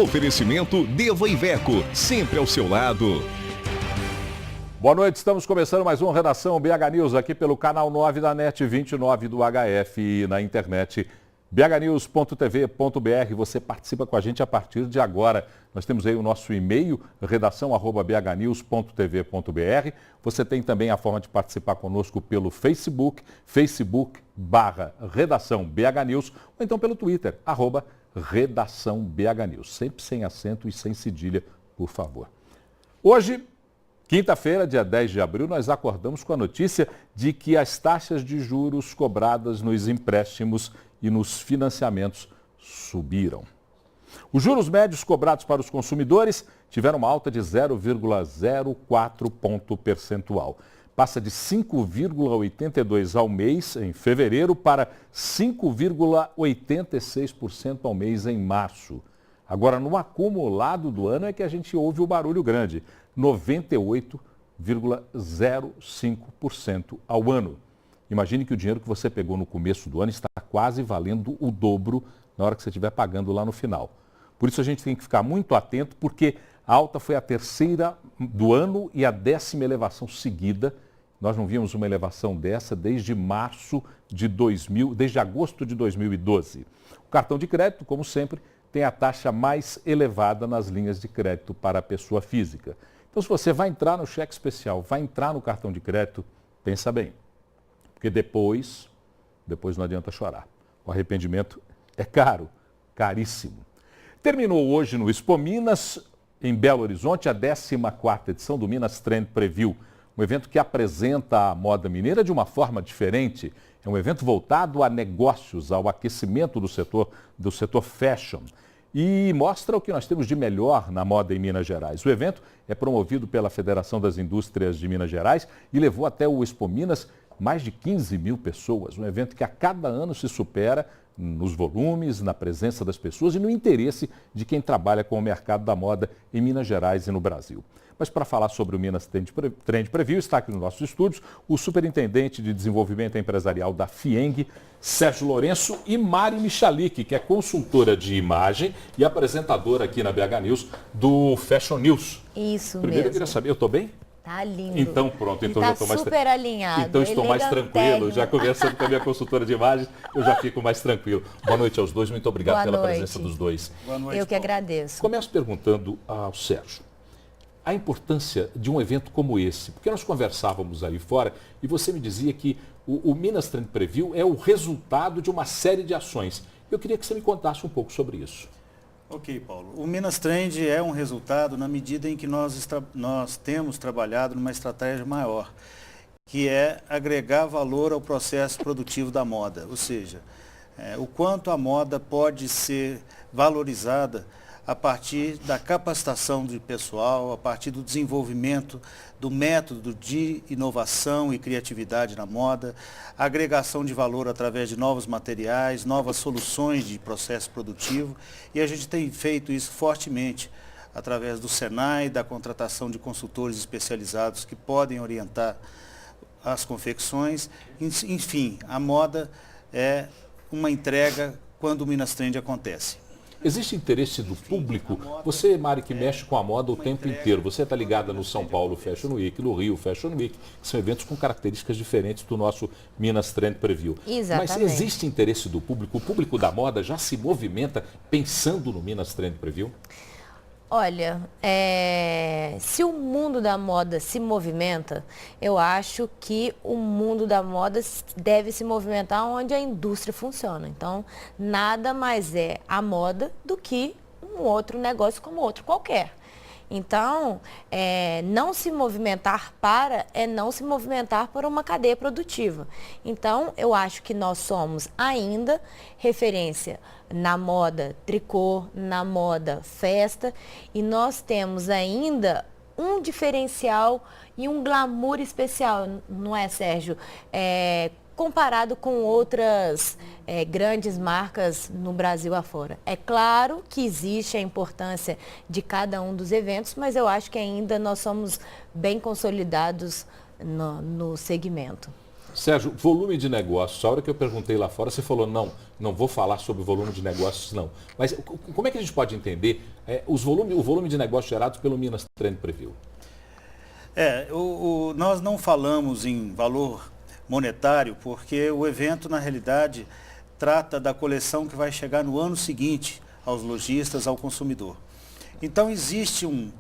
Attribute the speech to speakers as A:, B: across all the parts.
A: Oferecimento Deva Iveco, sempre ao seu lado.
B: Boa noite, estamos começando mais uma Redação BH News aqui pelo canal 9 da NET 29 do HF e na internet bhnews.tv.br. Você participa com a gente a partir de agora. Nós temos aí o nosso e-mail, redação@bhnews.tv.br. Você tem também a forma de participar conosco pelo Facebook, facebook.com/redação BH News, ou então pelo Twitter, @redação BH News. Sempre sem acento e sem cedilha, por favor. Hoje, quinta-feira, dia 10 de abril, nós acordamos com a notícia de que as taxas de juros cobradas nos empréstimos e nos financiamentos subiram. Os juros médios cobrados para os consumidores tiveram uma alta de 0,04 ponto percentual. Passa de 5,82 ao mês em fevereiro para 5,86% ao mês em março. Agora, no acumulado do ano é que a gente ouve o barulho grande, 98,05% ao ano. Imagine que o dinheiro que você pegou no começo do ano está quase valendo o dobro na hora que você estiver pagando lá no final. Por isso a gente tem que ficar muito atento, porque a alta foi a terceira do ano e a 10ª elevação seguida. Nós não víamos uma elevação dessa desde desde agosto de 2012. O cartão de crédito, como sempre, tem a taxa mais elevada nas linhas de crédito para a pessoa física. Então, se você vai entrar no cheque especial, vai entrar no cartão de crédito, pensa bem. Porque depois não adianta chorar. O arrependimento é caro, caríssimo. Terminou hoje no Expo Minas, em Belo Horizonte, a 14ª edição do Minas Trend Preview. Um evento que apresenta a moda mineira de uma forma diferente. É um evento voltado a negócios, ao aquecimento do setor fashion. E mostra o que nós temos de melhor na moda em Minas Gerais. O evento é promovido pela Federação das Indústrias de Minas Gerais e levou até o Expo Minas mais de 15 mil pessoas. Um evento que a cada ano se supera nos volumes, na presença das pessoas e no interesse de quem trabalha com o mercado da moda em Minas Gerais e no Brasil. Mas para falar sobre o Minas Trend Preview, está aqui nos nossos estúdios o superintendente de desenvolvimento empresarial da FIENG, Sérgio Lourenço, e Mari Michalik, que é consultora de imagem e apresentadora aqui na BH News do Fashion News.
C: Isso
B: Primeiro
C: mesmo.
B: eu queria saber, eu estou bem?
C: Tá lindo.
B: Então pronto, então
C: tá
B: já estou mais
C: super alinhado.
B: Então estou mais tranquilo, já conversando com a minha consultora de imagens, eu já fico mais tranquilo. Boa noite aos dois, muito obrigado pela presença dos dois.
C: Boa noite. Eu que agradeço.
B: Começo perguntando ao Sérgio a importância de um evento como esse, porque nós conversávamos ali fora e você me dizia que o Minas Trend Preview é o resultado de uma série de ações. Eu queria que você me contasse um pouco sobre isso.
D: Ok, Paulo. O Minas Trend é um resultado na medida em que nós temos trabalhado numa estratégia maior, que é agregar valor ao processo produtivo da moda, ou seja, o quanto a moda pode ser valorizada a partir da capacitação do pessoal, a partir do desenvolvimento do método de inovação e criatividade na moda, agregação de valor através de novos materiais, novas soluções de processo produtivo, e a gente tem feito isso fortemente através do Senai, da contratação de consultores especializados que podem orientar as confecções. Enfim, a moda é uma entrega quando o Minas Trend acontece.
B: Existe interesse do público? Você, Mari, que mexe com a moda o tempo inteiro, você está ligada no São Paulo Fashion Week, no Rio Fashion Week, que são eventos com características diferentes do nosso Minas Trend Preview.
C: Exatamente.
B: Mas existe interesse do público? O público da moda já se movimenta pensando no Minas Trend Preview?
C: Olha, se o mundo da moda se movimenta, eu acho que o mundo da moda deve se movimentar onde a indústria funciona. Então, nada mais é a moda do que um outro negócio como outro qualquer. Então, não se movimentar é não se movimentar por uma cadeia produtiva. Então, eu acho que nós somos ainda referência na moda tricô, na moda festa, e nós temos ainda um diferencial e um glamour especial, não é, Sérgio? Comparado com outras grandes marcas no Brasil afora. É claro que existe a importância de cada um dos eventos, mas eu acho que ainda nós somos bem consolidados no segmento.
B: Sérgio, volume de negócios. A hora que eu perguntei lá fora, você falou, não vou falar sobre volume de negócios, não. Mas como é que a gente pode entender o volume de negócios gerados pelo Minas Trend Preview?
D: Nós não falamos em valor monetário porque o evento, na realidade, trata da coleção que vai chegar no ano seguinte aos lojistas, ao consumidor. Então, existe um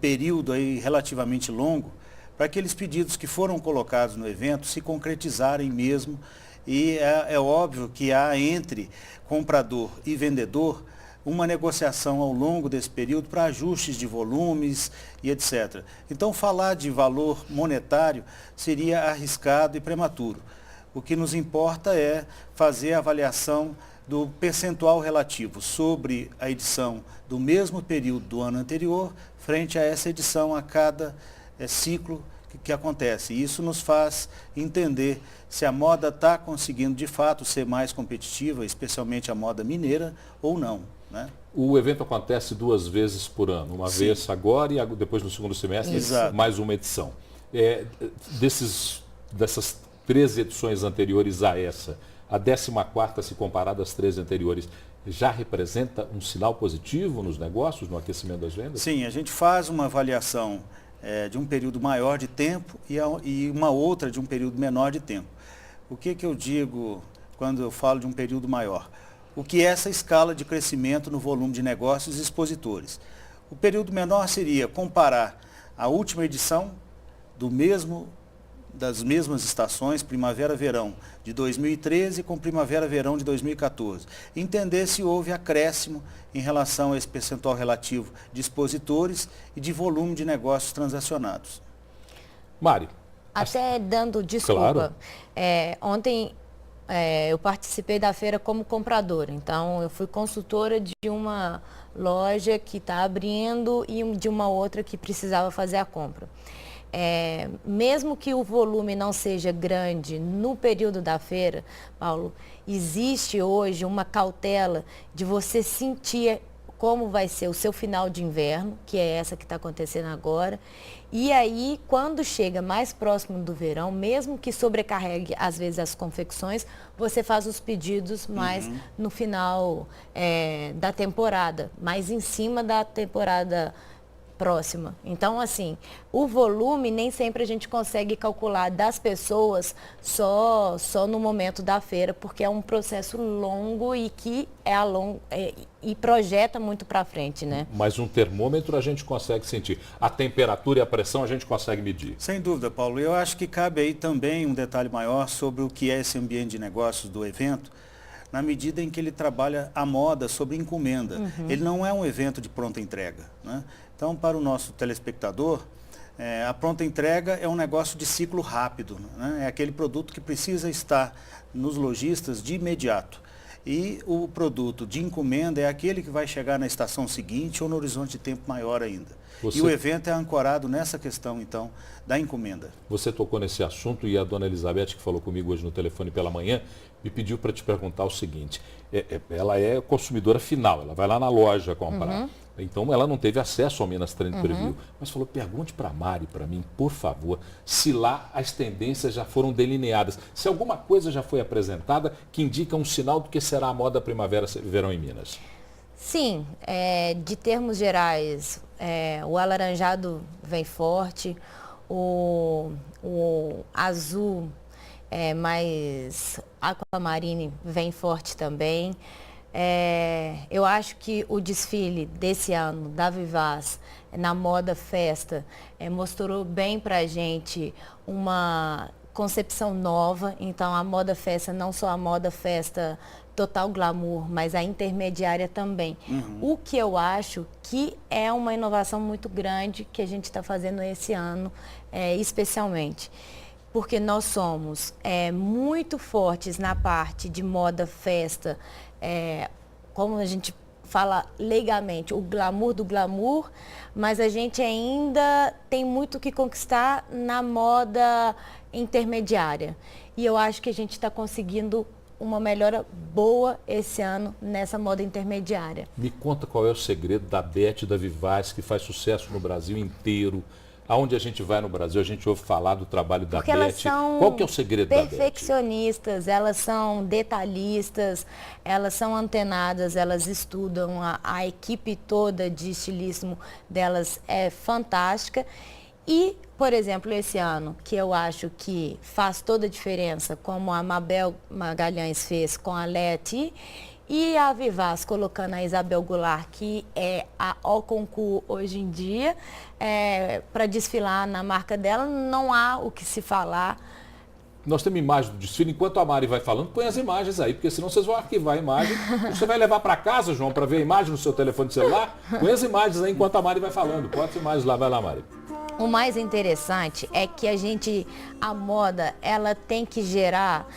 D: período aí relativamente longo para aqueles pedidos que foram colocados no evento se concretizarem mesmo. E é óbvio que há entre comprador e vendedor uma negociação ao longo desse período para ajustes de volumes e etc. Então, falar de valor monetário seria arriscado e prematuro. O que nos importa é fazer a avaliação do percentual relativo sobre a edição do mesmo período do ano anterior frente a essa edição a cada ciclo que acontece. E isso nos faz entender se a moda está conseguindo de fato ser mais competitiva, especialmente a moda mineira, ou não. Né?
B: O evento acontece 2 vezes por ano, uma
D: Sim.
B: vez agora e depois no segundo semestre,
D: Exato.
B: mais uma edição. Dessas 13 edições anteriores a essa, a 14ª, se comparada às 13 anteriores, já representa um sinal positivo nos negócios, no aquecimento das vendas?
D: Sim, a gente faz uma avaliação de um período maior de tempo e uma outra de um período menor de tempo. O que eu digo quando eu falo de um período maior? O que é essa escala de crescimento no volume de negócios e expositores? O período menor seria comparar a última edição das mesmas estações, primavera-verão de 2013 com primavera-verão de 2014. Entender se houve acréscimo em relação a esse percentual relativo de expositores e de volume de negócios transacionados.
B: Mari.
C: Até dando desculpa,
B: Claro.
C: Ontem eu participei da feira como compradora, então eu fui consultora de uma loja que está abrindo e de uma outra que precisava fazer a compra. Mesmo que o volume não seja grande no período da feira, Paulo, existe hoje uma cautela de você sentir como vai ser o seu final de inverno, que é essa que está acontecendo agora. E aí, quando chega mais próximo do verão, mesmo que sobrecarregue às vezes as confecções, você faz os pedidos mais no final da temporada, mais em cima da temporada próxima. Então, assim, o volume nem sempre a gente consegue calcular das pessoas só no momento da feira, porque é um processo longo e que e projeta muito para frente, né?
B: Mas um termômetro a gente consegue sentir. A temperatura e a pressão a gente consegue medir.
D: Sem dúvida, Paulo. Eu acho que cabe aí também um detalhe maior sobre o que é esse ambiente de negócios do evento, na medida em que ele trabalha a moda sobre encomenda. Ele não é um evento de pronta entrega, né? Então, para o nosso telespectador, a pronta entrega é um negócio de ciclo rápido, né? É aquele produto que precisa estar nos lojistas de imediato. E o produto de encomenda é aquele que vai chegar na estação seguinte ou no horizonte de tempo maior ainda. E o evento é ancorado nessa questão, então, da encomenda.
B: Você tocou nesse assunto e a dona Elizabeth, que falou comigo hoje no telefone pela manhã, me pediu para te perguntar o seguinte. Ela é consumidora final, ela vai lá na loja comprar. Então, ela não teve acesso ao Minas Trend Preview. Mas falou, pergunte para a Mari, para mim, por favor, se lá as tendências já foram delineadas. Se alguma coisa já foi apresentada que indica um sinal do que será a moda primavera-verão em Minas.
C: Sim, de termos gerais, o alaranjado vem forte, o azul mais aquamarine vem forte também. Eu acho que o desfile desse ano da Vivaz na moda festa mostrou bem pra gente uma concepção nova. Então a moda festa, não só a moda festa total glamour, mas a intermediária também. O que eu acho que é uma inovação muito grande que a gente está fazendo esse ano, especialmente. Porque nós somos muito fortes na parte de moda festa, como a gente fala legalmente, o glamour do glamour, mas a gente ainda tem muito que conquistar na moda intermediária. E eu acho que a gente está conseguindo uma melhora boa esse ano nessa moda intermediária.
B: Me conta qual é o segredo da Beth da Vivaz, que faz sucesso no Brasil inteiro. Aonde a gente vai no Brasil, a gente ouve falar do trabalho da
C: Porque elas
B: Beth.
C: são
B: Qual que é o segredo da Beth?
C: perfeccionistas, elas são detalhistas, elas são antenadas, elas estudam, a equipe toda de estilismo delas é fantástica. E, por exemplo, esse ano, que eu acho que faz toda a diferença, como a Mabel Magalhães fez com a Leti, e a Vivaz colocando a Isabel Goulart, que é a au concurso hoje em dia, para desfilar na marca dela, não há o que se falar.
B: Nós temos imagem do desfile. Enquanto a Mari vai falando, põe as imagens aí, porque senão vocês vão arquivar a imagem. Você vai levar para casa, João, para ver a imagem no seu telefone celular? Põe as imagens aí enquanto a Mari vai falando. Põe as imagens lá, vai lá, Mari.
C: O mais interessante é que a moda, ela tem que gerar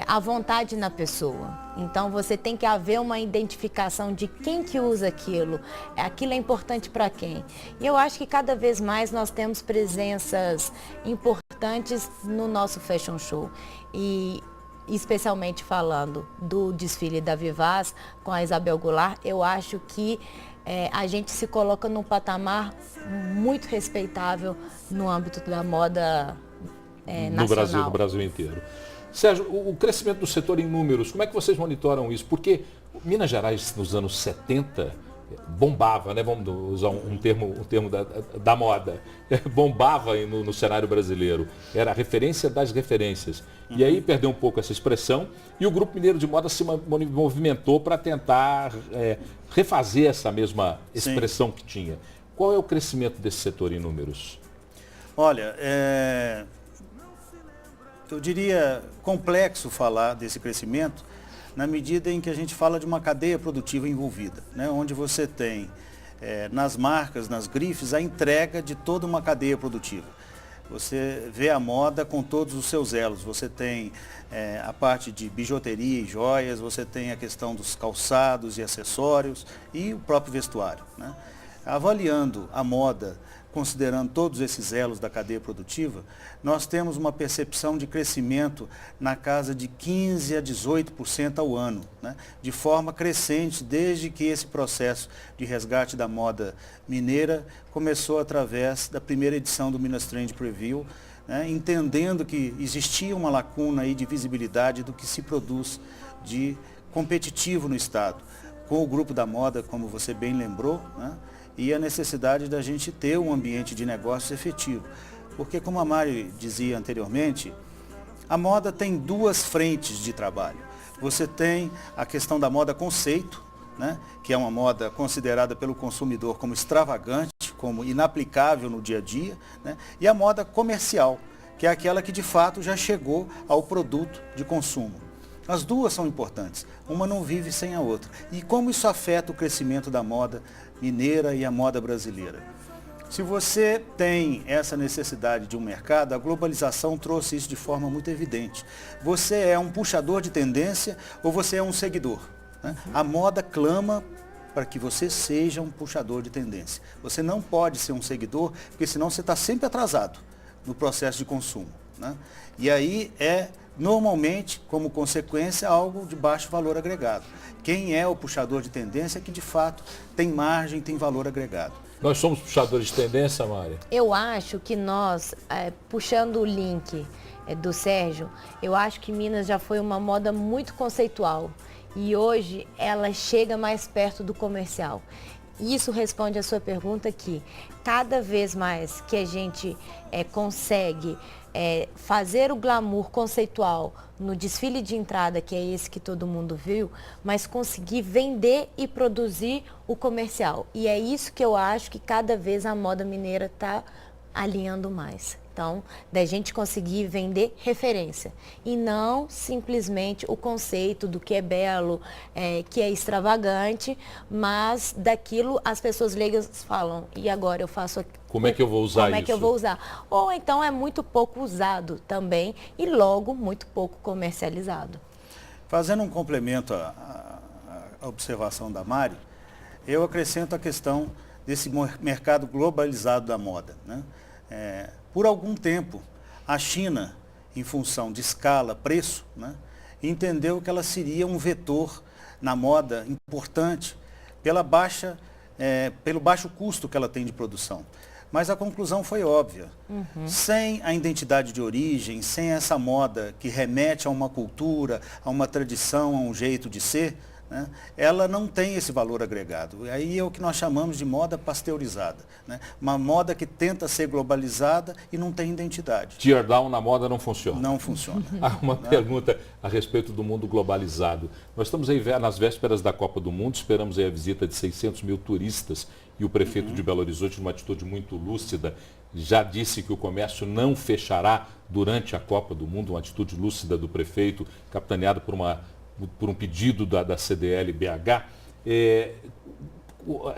C: a vontade na pessoa. Então você tem que haver uma identificação de quem que usa aquilo. Aquilo é importante para quem. E eu acho que cada vez mais nós temos presenças importantes no nosso fashion show. E especialmente falando do desfile da Vivaz com a Isabel Goulart, eu acho que a gente se coloca num patamar muito respeitável no âmbito da moda nacional.
B: No Brasil inteiro. Sérgio, o crescimento do setor em números, como é que vocês monitoram isso? Porque Minas Gerais, nos anos 70, bombava, né? Vamos usar um termo da moda, bombava no cenário brasileiro. Era a referência das referências. E aí perdeu um pouco essa expressão e o Grupo Mineiro de Moda se movimentou para tentar refazer essa mesma expressão Sim. que tinha. Qual é o crescimento desse setor em números?
D: Olha, eu diria complexo falar desse crescimento na medida em que a gente fala de uma cadeia produtiva envolvida, né? Onde você tem nas marcas, nas grifes, a entrega de toda uma cadeia produtiva. Você vê a moda com todos os seus elos. Você tem a parte de bijuteria e joias, você tem a questão dos calçados e acessórios e o próprio vestuário, né? Avaliando a moda, considerando todos esses elos da cadeia produtiva, nós temos uma percepção de crescimento na casa de 15% a 18% ao ano, né? De forma crescente, desde que esse processo de resgate da moda mineira começou através da primeira edição do Minas Trend Preview, né? Entendendo que existia uma lacuna aí de visibilidade do que se produz de competitivo no Estado, com o Grupo da Moda, como você bem lembrou, né? E a necessidade da gente ter um ambiente de negócios efetivo. Porque, como a Mari dizia anteriormente, a moda tem duas frentes de trabalho. Você tem a questão da moda conceito, né, que é uma moda considerada pelo consumidor como extravagante, como inaplicável no dia a dia, né, e a moda comercial, que é aquela que de fato já chegou ao produto de consumo. As duas são importantes, uma não vive sem a outra. E como isso afeta o crescimento da moda mineira e a moda brasileira? Se você tem essa necessidade de um mercado, a globalização trouxe isso de forma muito evidente. Você é um puxador de tendência ou você é um seguidor, né? A moda clama para que você seja um puxador de tendência. Você não pode ser um seguidor, porque senão você está sempre atrasado no processo de consumo, né? E aí normalmente, como consequência, algo de baixo valor agregado. Quem é o puxador de tendência é que, de fato, tem margem, tem valor agregado.
B: Nós somos puxadores de tendência, Mari?
C: Eu acho que nós, puxando o link do Sérgio, eu acho que Minas já foi uma moda muito conceitual. E hoje ela chega mais perto do comercial. Isso responde a sua pergunta que cada vez mais que a gente consegue fazer o glamour conceitual no desfile de entrada, que é esse que todo mundo viu, mas conseguir vender e produzir o comercial. E é isso que eu acho que cada vez a moda mineira está alinhando mais. Então, da gente conseguir vender referência e não simplesmente o conceito do que é belo, que é extravagante, mas daquilo as pessoas leigas falam, e agora eu faço aqui.
B: Como é que eu vou usar isso?
C: Como é que eu vou usar? Ou então é muito pouco usado também e logo muito pouco comercializado. Fazendo
D: um complemento à observação da Mari, eu acrescento a questão desse mercado globalizado da moda, né? Por algum tempo, a China, em função de escala, preço, né, entendeu que ela seria um vetor na moda importante pelo baixo custo que ela tem de produção. Mas a conclusão foi óbvia. Sem a identidade de origem, sem essa moda que remete a uma cultura, a uma tradição, a um jeito de ser, né, ela não tem esse valor agregado. E aí é o que nós chamamos de moda pasteurizada. Né? Uma moda que tenta ser globalizada e não tem identidade.
B: Tear down na moda não funciona.
D: Não funciona.
B: Uma pergunta a respeito do mundo globalizado. Nós estamos aí nas vésperas da Copa do Mundo, esperamos aí a visita de 600 mil turistas e o prefeito de Belo Horizonte, numa atitude muito lúcida, já disse que o comércio não fechará durante a Copa do Mundo, uma atitude lúcida do prefeito, capitaneado por um pedido da CDL-BH.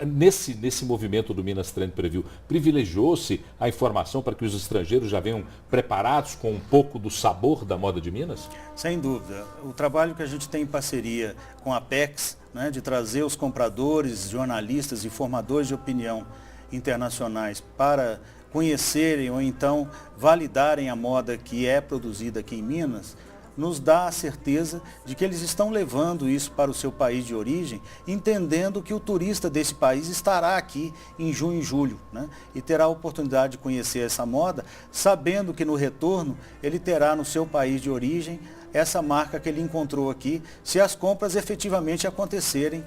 B: Nesse movimento do Minas Trend Preview, privilegiou-se a informação para que os estrangeiros já venham preparados com um pouco do sabor da moda de Minas?
D: Sem dúvida. O trabalho que a gente tem em parceria com a Apex, né, de trazer os compradores, jornalistas e formadores de opinião internacionais para conhecerem ou então validarem a moda que é produzida aqui em Minas, nos dá a certeza de que eles estão levando isso para o seu país de origem, entendendo que o turista desse país estará aqui em junho e julho, né? E terá a oportunidade de conhecer essa moda, sabendo que no retorno ele terá no seu país de origem essa marca que ele encontrou aqui, se as compras efetivamente acontecerem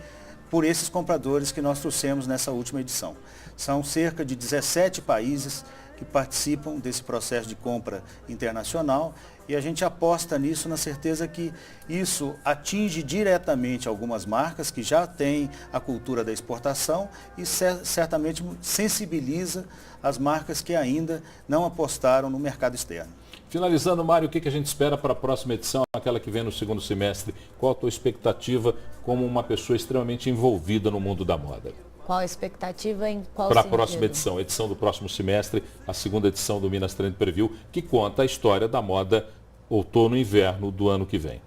D: por esses compradores que nós trouxemos nessa última edição. São cerca de 17 países que participam desse processo de compra internacional e a gente aposta nisso na certeza que isso atinge diretamente algumas marcas que já têm a cultura da exportação e certamente sensibiliza as marcas que ainda não apostaram no mercado externo.
B: Finalizando, Mário, o que a gente espera para a próxima edição, aquela que vem no segundo semestre? Qual a tua expectativa como uma pessoa extremamente envolvida no mundo da moda?
C: Qual a expectativa em qual
B: para a
C: sentido?
B: próxima edição, edição do próximo semestre, a segunda edição do Minas Trend Preview, que conta a história da moda outono e inverno do ano que vem.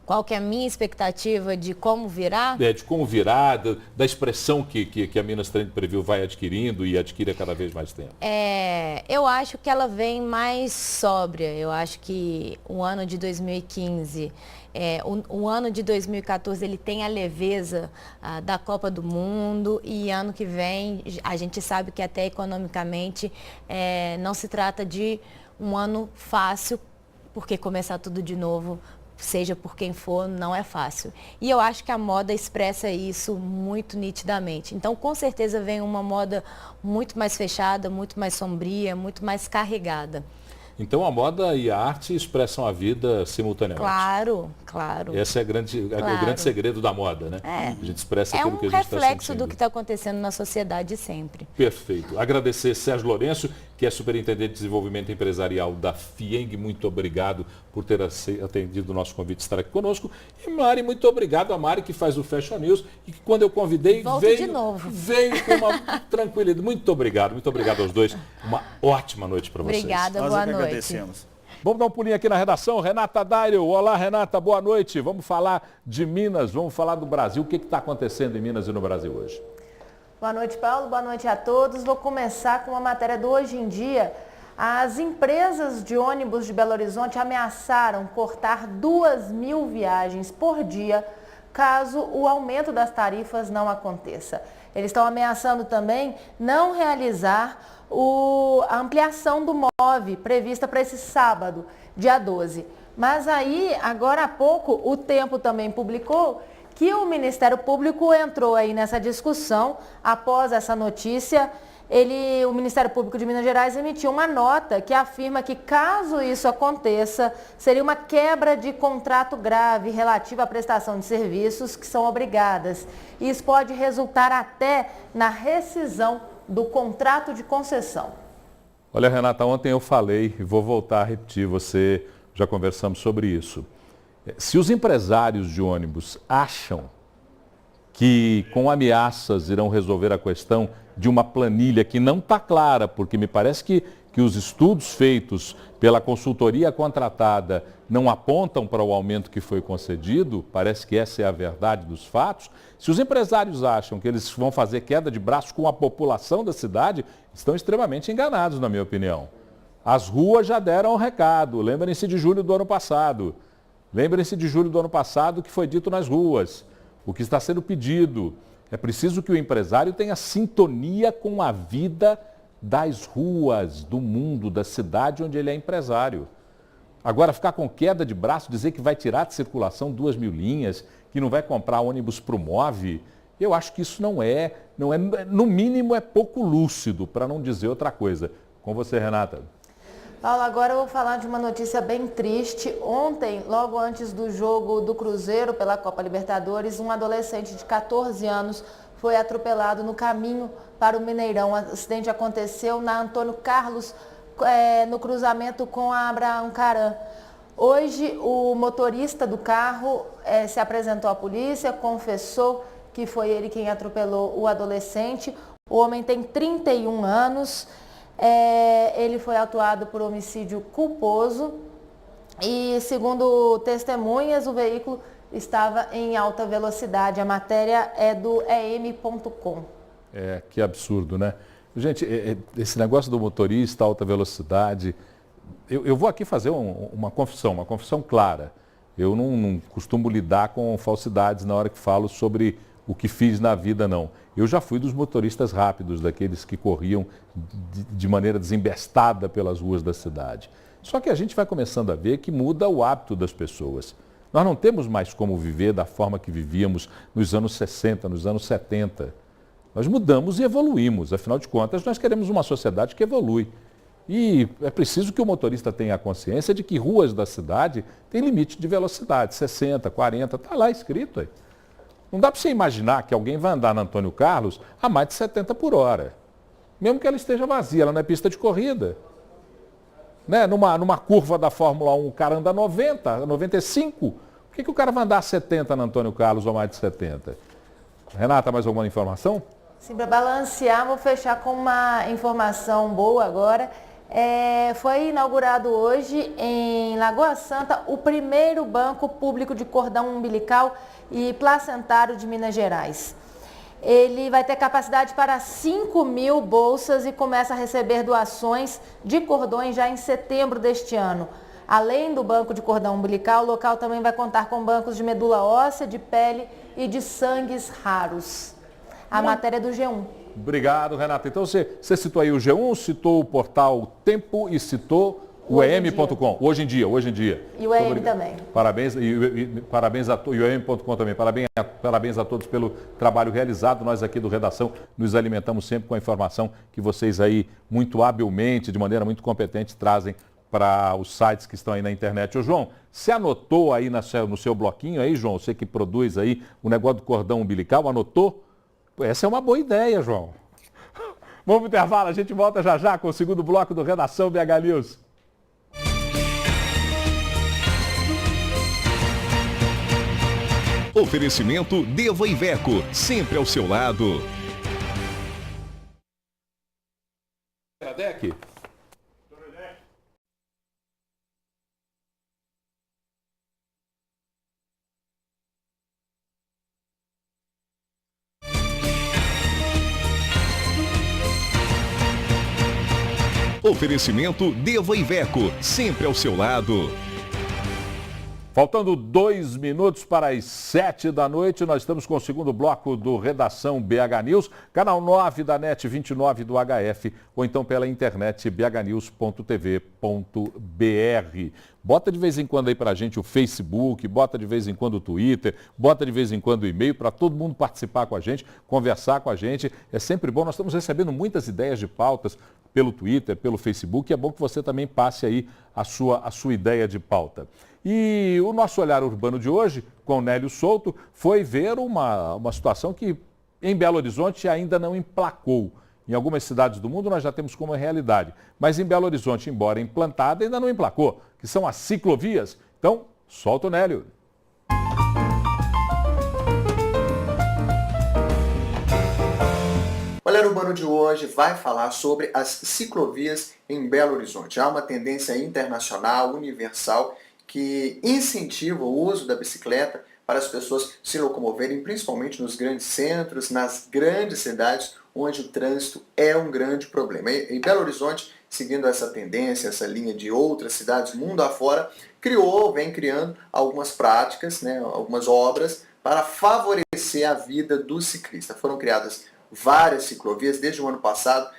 C: Qual que é a minha expectativa de como virá?
B: De como virá, da expressão que a Minas Trend Preview vai adquirindo e adquire a cada vez mais tempo.
C: Eu acho que ela vem mais sóbria. Eu acho que o ano de 2015... o ano de 2014 ele tem a leveza da Copa do Mundo e ano que vem a gente sabe que até economicamente não se trata de um ano fácil, porque começar tudo de novo, seja por quem for, não é fácil. E eu acho que a moda expressa isso muito nitidamente. Então, com certeza vem uma moda muito mais fechada, muito mais sombria, muito mais carregada.
B: Então a moda e a arte expressam a vida simultaneamente.
C: Claro, claro.
B: Esse é o grande segredo da moda, né? A gente expressa aquilo que a gente está sentindo. É um reflexo
C: do que está acontecendo na sociedade sempre.
B: Perfeito. Agradecer Sérgio Lourenço, que é superintendente de desenvolvimento empresarial da FIENG. Muito obrigado por ter atendido o nosso convite de estar aqui conosco. E Mari, muito obrigado a Mari, que faz o Fashion News e que quando eu convidei veio com uma tranquilidade. Muito obrigado aos dois. Uma ótima noite para vocês.
C: Obrigada, boa noite.
D: Agradecemos.
B: Vamos dar um pulinho aqui na redação. Renata Dario. Olá, Renata, boa noite. Vamos falar de Minas, vamos falar do Brasil. O que está acontecendo em Minas e no Brasil hoje?
E: Boa noite, Paulo. Boa noite a todos. Vou começar com uma matéria do Hoje em Dia. As empresas de ônibus de Belo Horizonte ameaçaram cortar 2.000 viagens por dia caso o aumento das tarifas não aconteça. Eles estão ameaçando também não realizar a ampliação do MOVE prevista para esse sábado, dia 12. Mas aí, agora há pouco, o Tempo também publicou que o Ministério Público entrou aí nessa discussão após essa notícia. O Ministério Público de Minas Gerais emitiu uma nota que afirma que, caso isso aconteça, seria uma quebra de contrato grave relativa à prestação de serviços que são obrigadas. Isso pode resultar até na rescisão do contrato de concessão.
B: Olha, Renata, ontem eu falei e vou voltar a repetir, já conversamos sobre isso. Se os empresários de ônibus acham que com ameaças irão resolver a questão de uma planilha que não está clara, porque me parece que os estudos feitos pela consultoria contratada não apontam para o aumento que foi concedido, parece que essa é a verdade dos fatos. Se os empresários acham que eles vão fazer queda de braço com a população da cidade, estão extremamente enganados, na minha opinião. As ruas já deram o recado, lembrem-se de julho do ano passado. Lembrem-se de julho do ano passado que foi dito nas ruas, o que está sendo pedido. É preciso que o empresário tenha sintonia com a vida das ruas do mundo, da cidade onde ele é empresário. Agora, ficar com queda de braço, dizer que vai tirar de circulação 2.000 linhas, que não vai comprar ônibus Promove, eu acho que isso não é, no mínimo é pouco lúcido, para não dizer outra coisa. Com você, Renata.
E: Paulo, agora eu vou falar de uma notícia bem triste. Ontem, logo antes do jogo do Cruzeiro pela Copa Libertadores, um adolescente de 14 anos foi atropelado no caminho para o Mineirão. O acidente aconteceu na Antônio Carlos, no cruzamento com a Abraão Caram. Hoje, o motorista do carro se apresentou à polícia, confessou que foi ele quem atropelou o adolescente. O homem tem 31 anos. Ele foi autuado por homicídio culposo e, segundo testemunhas, o veículo estava em alta velocidade. A matéria é do em.com.
B: Que absurdo, né? Gente, esse negócio do motorista, alta velocidade, eu vou aqui fazer uma confissão clara. Eu não costumo lidar com falsidades na hora que falo sobre o que fiz na vida, não. Eu já fui dos motoristas rápidos, daqueles que corriam de maneira desembestada pelas ruas da cidade. Só que a gente vai começando a ver que muda o hábito das pessoas. Nós não temos mais como viver da forma que vivíamos nos anos 60, nos anos 70. Nós mudamos e evoluímos. Afinal de contas, nós queremos uma sociedade que evolui. E é preciso que o motorista tenha a consciência de que ruas da cidade têm limite de velocidade, 60, 40, está lá escrito aí. Não dá para você imaginar que alguém vai andar na Antônio Carlos a mais de 70 por hora. Mesmo que ela esteja vazia, ela não é pista de corrida. Né? Numa curva da Fórmula 1, o cara anda 90, 95. Por que o cara vai andar a 70 na Antônio Carlos ou mais de 70? Renata, mais alguma informação?
E: Sim, para balancear, vou fechar com uma informação boa agora. Foi inaugurado hoje em Lagoa Santa o primeiro banco público de cordão umbilical e placentário de Minas Gerais. Ele vai ter capacidade para 5.000 bolsas e começa a receber doações de cordões já em setembro deste ano. Além do banco de cordão umbilical, o local também vai contar com bancos de medula óssea, de pele e de sangues raros. A matéria é do G1.
B: Obrigado, Renata. Então você citou aí o G1, citou o portal Tempo e citou o em.com. Hoje em dia.
E: E o EM também.
B: Parabéns, parabéns a todos, e o em.com também. Parabéns a todos pelo trabalho realizado. Nós aqui do Redação nos alimentamos sempre com a informação que vocês aí muito habilmente, de maneira muito competente, trazem para os sites que estão aí na internet. Ô, João, você anotou aí no seu bloquinho aí, João, você que produz aí o negócio do cordão umbilical, anotou? Essa é uma boa ideia, João. Vamos para o intervalo, a gente volta já já com o segundo bloco do Redação BH News.
A: Oferecimento Deva Iveco, sempre ao seu lado.
B: Radec.
A: Oferecimento Deva Iveco, sempre ao seu lado.
B: Faltando 2 minutos para as 7 da noite, nós estamos com o segundo bloco do Redação BH News, canal 9 da NET 29 do HF, ou então pela internet bhnews.tv.br. Bota de vez em quando aí para a gente o Facebook, bota de vez em quando o Twitter, bota de vez em quando o e-mail para todo mundo participar com a gente, conversar com a gente. É sempre bom, nós estamos recebendo muitas ideias de pautas pelo Twitter, pelo Facebook, e é bom que você também passe aí a sua ideia de pauta. E o nosso olhar urbano de hoje, com o Nélio Souto, foi ver uma situação que em Belo Horizonte ainda não emplacou. Em algumas cidades do mundo nós já temos como realidade, mas em Belo Horizonte, embora implantada, ainda não emplacou, que são as ciclovias. Então, solta o Nélio.
F: O Olhar Urbano de hoje vai falar sobre as ciclovias em Belo Horizonte. Há uma tendência internacional, universal, que incentiva o uso da bicicleta para as pessoas se locomoverem, principalmente nos grandes centros, nas grandes cidades, onde o trânsito é um grande problema. Em Belo Horizonte, seguindo essa tendência, essa linha de outras cidades mundo afora, vem criando algumas práticas, algumas obras para favorecer a vida do ciclista. Foram criadas várias ciclovias. Desde o ano passado,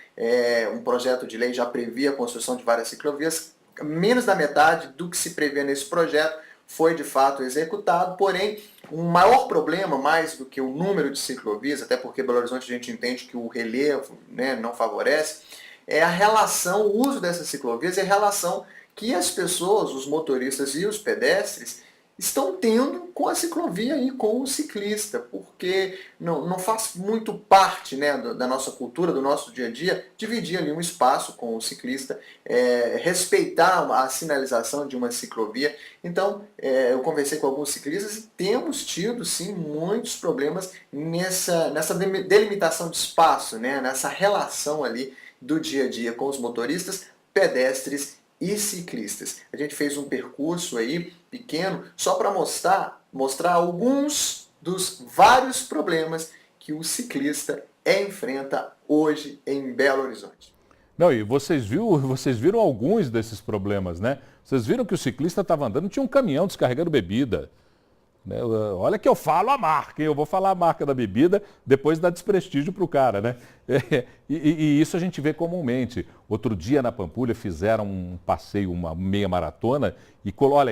F: um projeto de lei já previa a construção de várias ciclovias. Menos da metade do que se previa nesse projeto foi de fato executado, porém, um maior problema, mais do que o número de ciclovias, até porque Belo Horizonte a gente entende que o relevo, né, não favorece, é a relação, o uso dessas ciclovias e a relação que as pessoas, os motoristas e os pedestres, estão tendo com a ciclovia e com o ciclista, porque não faz muito parte, né, da nossa cultura, do nosso dia a dia, dividir ali um espaço com o ciclista, respeitar a sinalização de uma ciclovia. Então, eu conversei com alguns ciclistas e temos tido, sim, muitos problemas nessa delimitação de espaço, né, nessa relação ali do dia a dia com os motoristas, pedestres e ciclistas. A gente fez um percurso aí pequeno só para mostrar alguns dos vários problemas que o ciclista enfrenta hoje em Belo Horizonte.
B: Não, e vocês viram alguns desses problemas, né? Vocês viram que o ciclista estava andando, tinha um caminhão descarregando bebida. Né? Olha que eu falo a marca, hein? Eu vou falar a marca da bebida, depois dá desprestígio para o cara, né? E isso a gente vê comumente. Outro dia na Pampulha fizeram um passeio, uma meia maratona, e olha,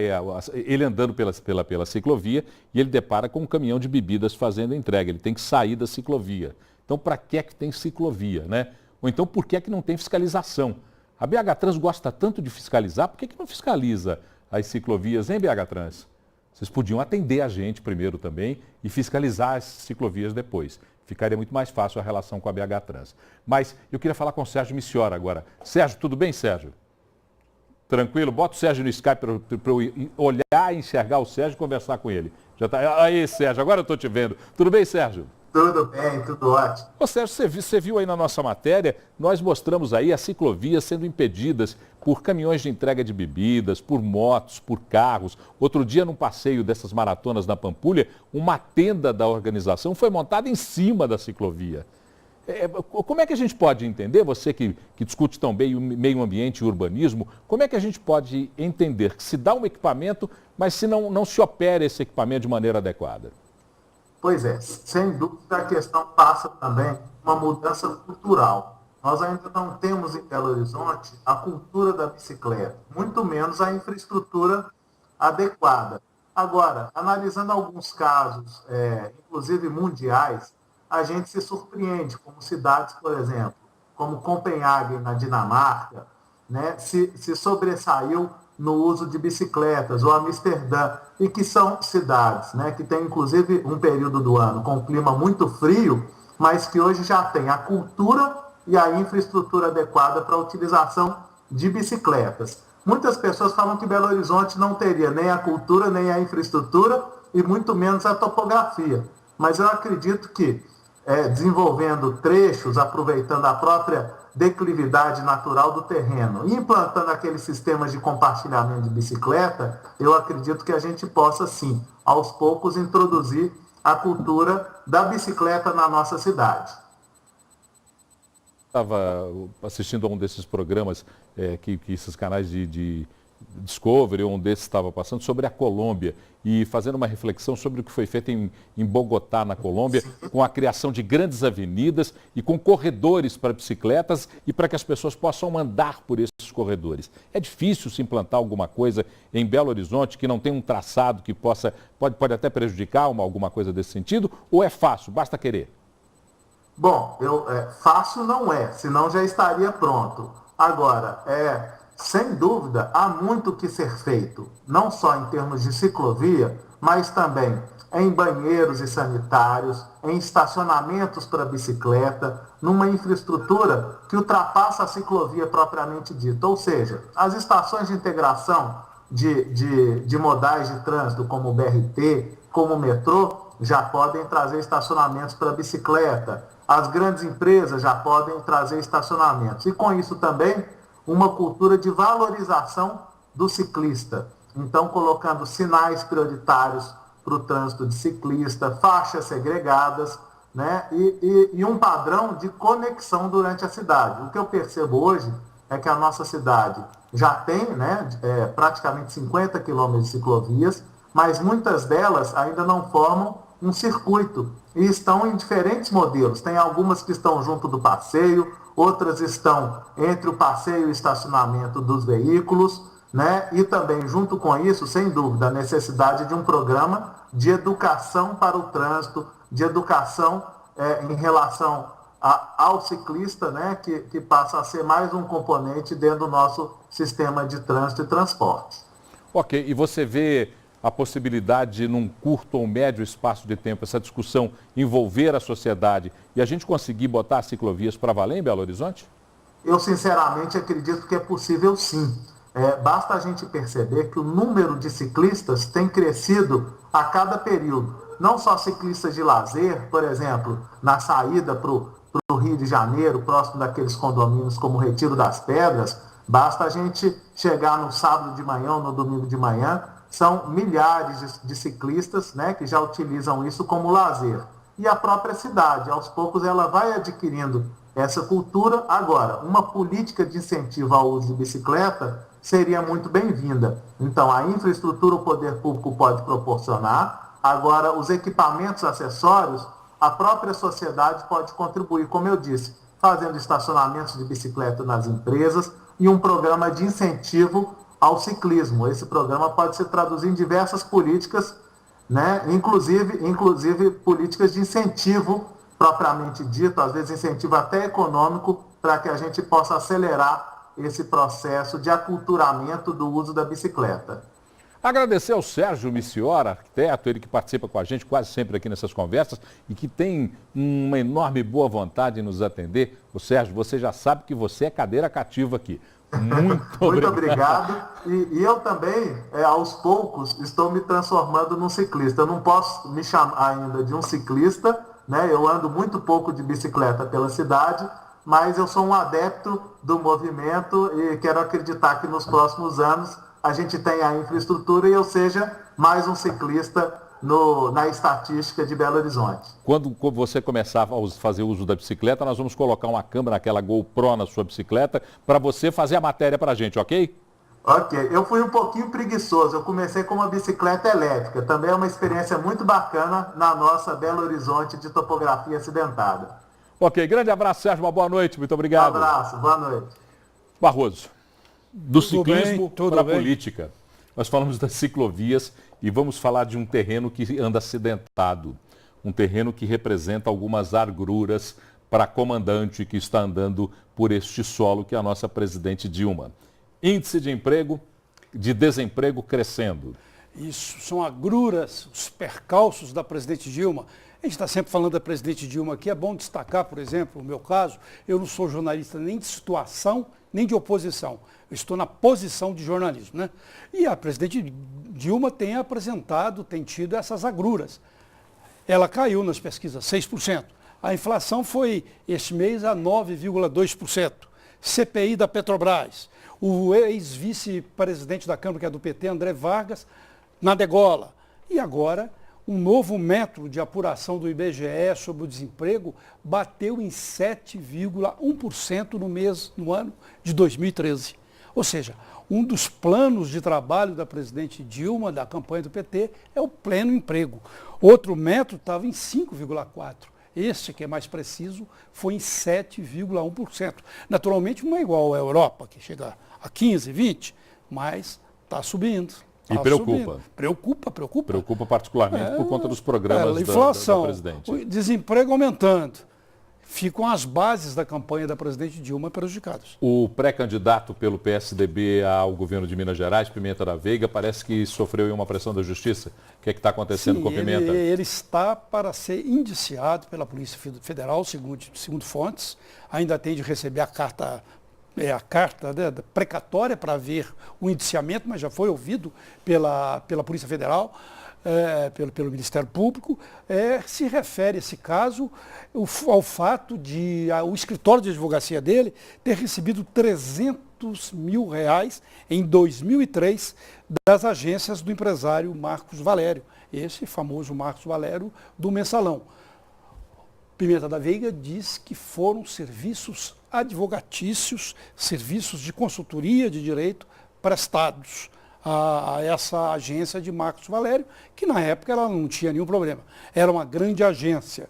B: ele andando pela ciclovia, e ele depara com um caminhão de bebidas fazendo entrega. Ele tem que sair da ciclovia. Então, para que tem ciclovia, né? Ou então, por que não tem fiscalização? A BH Trans gosta tanto de fiscalizar, por que não fiscaliza as ciclovias, hein, BH Trans? Vocês podiam atender a gente primeiro também e fiscalizar as ciclovias depois. Ficaria muito mais fácil a relação com a BH Trans. Mas eu queria falar com o Sérgio Missiora agora. Sérgio, tudo bem, Sérgio? Tranquilo? Bota o Sérgio no Skype para eu olhar, enxergar o Sérgio e conversar com ele. Já tá. Aí, Sérgio, agora eu estou te vendo. Tudo bem, Sérgio?
G: Tudo bem, tudo ótimo.
B: Ô Sérgio, você viu aí na nossa matéria, nós mostramos aí as ciclovias sendo impedidas por caminhões de entrega de bebidas, por motos, por carros. Outro dia, num passeio dessas maratonas na Pampulha, uma tenda da organização foi montada em cima da ciclovia. Como é que a gente pode entender, você que discute tão bem o meio ambiente e o urbanismo, como é que a gente pode entender que se dá um equipamento, mas se não se opera esse equipamento de maneira adequada?
G: Pois é, sem dúvida a questão passa também uma mudança cultural. Nós ainda não temos em Belo Horizonte a cultura da bicicleta, muito menos a infraestrutura adequada. Agora, analisando alguns casos, inclusive mundiais, a gente se surpreende, como cidades, por exemplo, como Copenhague, na Dinamarca, né, se sobressaiu no uso de bicicletas, ou Amsterdã, e que são cidades, né, que tem inclusive um período do ano com um clima muito frio, mas que hoje já tem a cultura e a infraestrutura adequada para a utilização de bicicletas. Muitas pessoas falam que Belo Horizonte não teria nem a cultura, nem a infraestrutura, e muito menos a topografia. Mas eu acredito que, desenvolvendo trechos, aproveitando a própria declividade natural do terreno e implantando aqueles sistemas de compartilhamento de bicicleta, eu acredito que a gente possa, sim, aos poucos, introduzir a cultura da bicicleta na nossa cidade.
B: Estava assistindo a um desses programas que esses canais de Discovery, um desses estava passando, sobre a Colômbia e fazendo uma reflexão sobre o que foi feito em Bogotá, na Colômbia, com a criação de grandes avenidas e com corredores para bicicletas e para que as pessoas possam andar por esses corredores. É difícil se implantar alguma coisa em Belo Horizonte que não tem um traçado que pode até prejudicar alguma coisa desse sentido, ou é fácil, basta querer?
G: Bom, fácil não é, senão já estaria pronto. Agora, sem dúvida, há muito que ser feito, não só em termos de ciclovia, mas também em banheiros e sanitários, em estacionamentos para bicicleta, numa infraestrutura que ultrapassa a ciclovia propriamente dita. Ou seja, as estações de integração de modais de trânsito, como o BRT, como o metrô, já podem trazer estacionamentos para bicicleta. As grandes empresas já podem trazer estacionamentos. E com isso também, uma cultura de valorização do ciclista. Então, colocando sinais prioritários para o trânsito de ciclista, faixas segregadas, né? E um padrão de conexão durante a cidade. O que eu percebo hoje é que a nossa cidade já tem, né, praticamente 50 quilômetros de ciclovias, mas muitas delas ainda não formam um circuito e estão em diferentes modelos. Tem algumas que estão junto do passeio, outras estão entre o passeio e o estacionamento dos veículos, né? E também, junto com isso, sem dúvida, a necessidade de um programa de educação para o trânsito, de educação em relação ao ciclista, né? Que passa a ser mais um componente dentro do nosso sistema de trânsito e transportes.
B: Ok, e você vê a possibilidade de, num curto ou médio espaço de tempo, essa discussão envolver a sociedade e a gente conseguir botar as ciclovias para valer em Belo Horizonte?
G: Eu, sinceramente, acredito que é possível sim. Basta a gente perceber que o número de ciclistas tem crescido a cada período. Não só ciclistas de lazer, por exemplo, na saída para o Rio de Janeiro, próximo daqueles condomínios como o Retiro das Pedras, basta a gente chegar no sábado de manhã ou no domingo de manhã, são milhares de ciclistas, né, que já utilizam isso como lazer. E a própria cidade, aos poucos, ela vai adquirindo essa cultura. Agora, uma política de incentivo ao uso de bicicleta seria muito bem-vinda. Então, a infraestrutura o poder público pode proporcionar. Agora, os equipamentos acessórios, a própria sociedade pode contribuir, como eu disse, fazendo estacionamentos de bicicleta nas empresas e um programa de incentivo ao ciclismo. Esse programa pode se traduzir em diversas políticas, né? Inclusive políticas de incentivo propriamente dito, às vezes incentivo até econômico, para que a gente possa acelerar esse processo de aculturamento do uso da bicicleta.
B: Agradecer ao Sérgio Missiora, arquiteto, ele que participa com a gente quase sempre aqui nessas conversas e que tem uma enorme boa vontade em nos atender. O Sérgio, você já sabe que você é cadeira cativa aqui. Muito
G: obrigado. E eu também, aos poucos, estou me transformando num ciclista. Eu não posso me chamar ainda de um ciclista, né? Eu ando muito pouco de bicicleta pela cidade, mas eu sou um adepto do movimento e quero acreditar que nos próximos anos a gente tenha a infraestrutura e eu seja mais um ciclista na estatística de Belo Horizonte.
B: Quando você começar a fazer uso da bicicleta, nós vamos colocar uma câmera, aquela GoPro na sua bicicleta, para você fazer a matéria para a gente, ok?
G: Ok, eu fui um pouquinho preguiçoso, eu comecei com uma bicicleta elétrica, também é uma experiência muito bacana na nossa Belo Horizonte de topografia acidentada.
B: Ok, grande abraço, Sérgio, uma boa noite, muito obrigado.
G: Um abraço, boa noite.
B: Barroso, do ciclismo para a
H: bem.
B: política. Nós falamos das ciclovias e vamos falar de um terreno que anda acidentado, um terreno que representa algumas agruras para a comandante que está andando por este solo, que é a nossa presidente Dilma. Índice de desemprego crescendo.
H: Isso, são agruras, os percalços da presidente Dilma. A gente está sempre falando da presidente Dilma aqui, é bom destacar, por exemplo, no meu caso, eu não sou jornalista nem de situação, nem de oposição. Eu estou na posição de jornalismo, né? E a presidente Dilma tem tido essas agruras. Ela caiu nas pesquisas 6%. A inflação foi, este mês, a 9,2%. CPI da Petrobras. O ex-vice-presidente da Câmara, que é do PT, André Vargas, na degola. E agora, um novo método de apuração do IBGE sobre o desemprego bateu em 7,1% no ano de 2013. Ou seja, um dos planos de trabalho da presidente Dilma, da campanha do PT, é o pleno emprego. Outro método estava em 5,4%. Este, que é mais preciso, foi em 7,1%. Naturalmente, não é igual à Europa, que chega a 15%, 20%, mas está subindo.
B: E preocupa.
H: Preocupa.
B: Preocupa particularmente por conta dos programas
H: a inflação,
B: da presidente.
H: O desemprego aumentando. Ficam as bases da campanha da presidente Dilma prejudicadas.
B: O pré-candidato pelo PSDB ao governo de Minas Gerais, Pimenta da Veiga, parece que sofreu uma pressão da justiça. O que é que está acontecendo com Pimenta?
H: Ele está para ser indiciado pela Polícia Federal, segundo fontes. Ainda tem de receber a carta precatória para ver o indiciamento, mas já foi ouvido pela Polícia Federal. Pelo Ministério Público, se refere esse caso ao fato de o escritório de advocacia dele ter recebido R$300 mil em 2003 das agências do empresário Marcos Valério, esse famoso Marcos Valério do Mensalão. Pimenta da Veiga diz que foram serviços advocatícios, serviços de consultoria de direito prestados a essa agência de Marcos Valério, que na época ela não tinha nenhum problema. Era uma grande agência.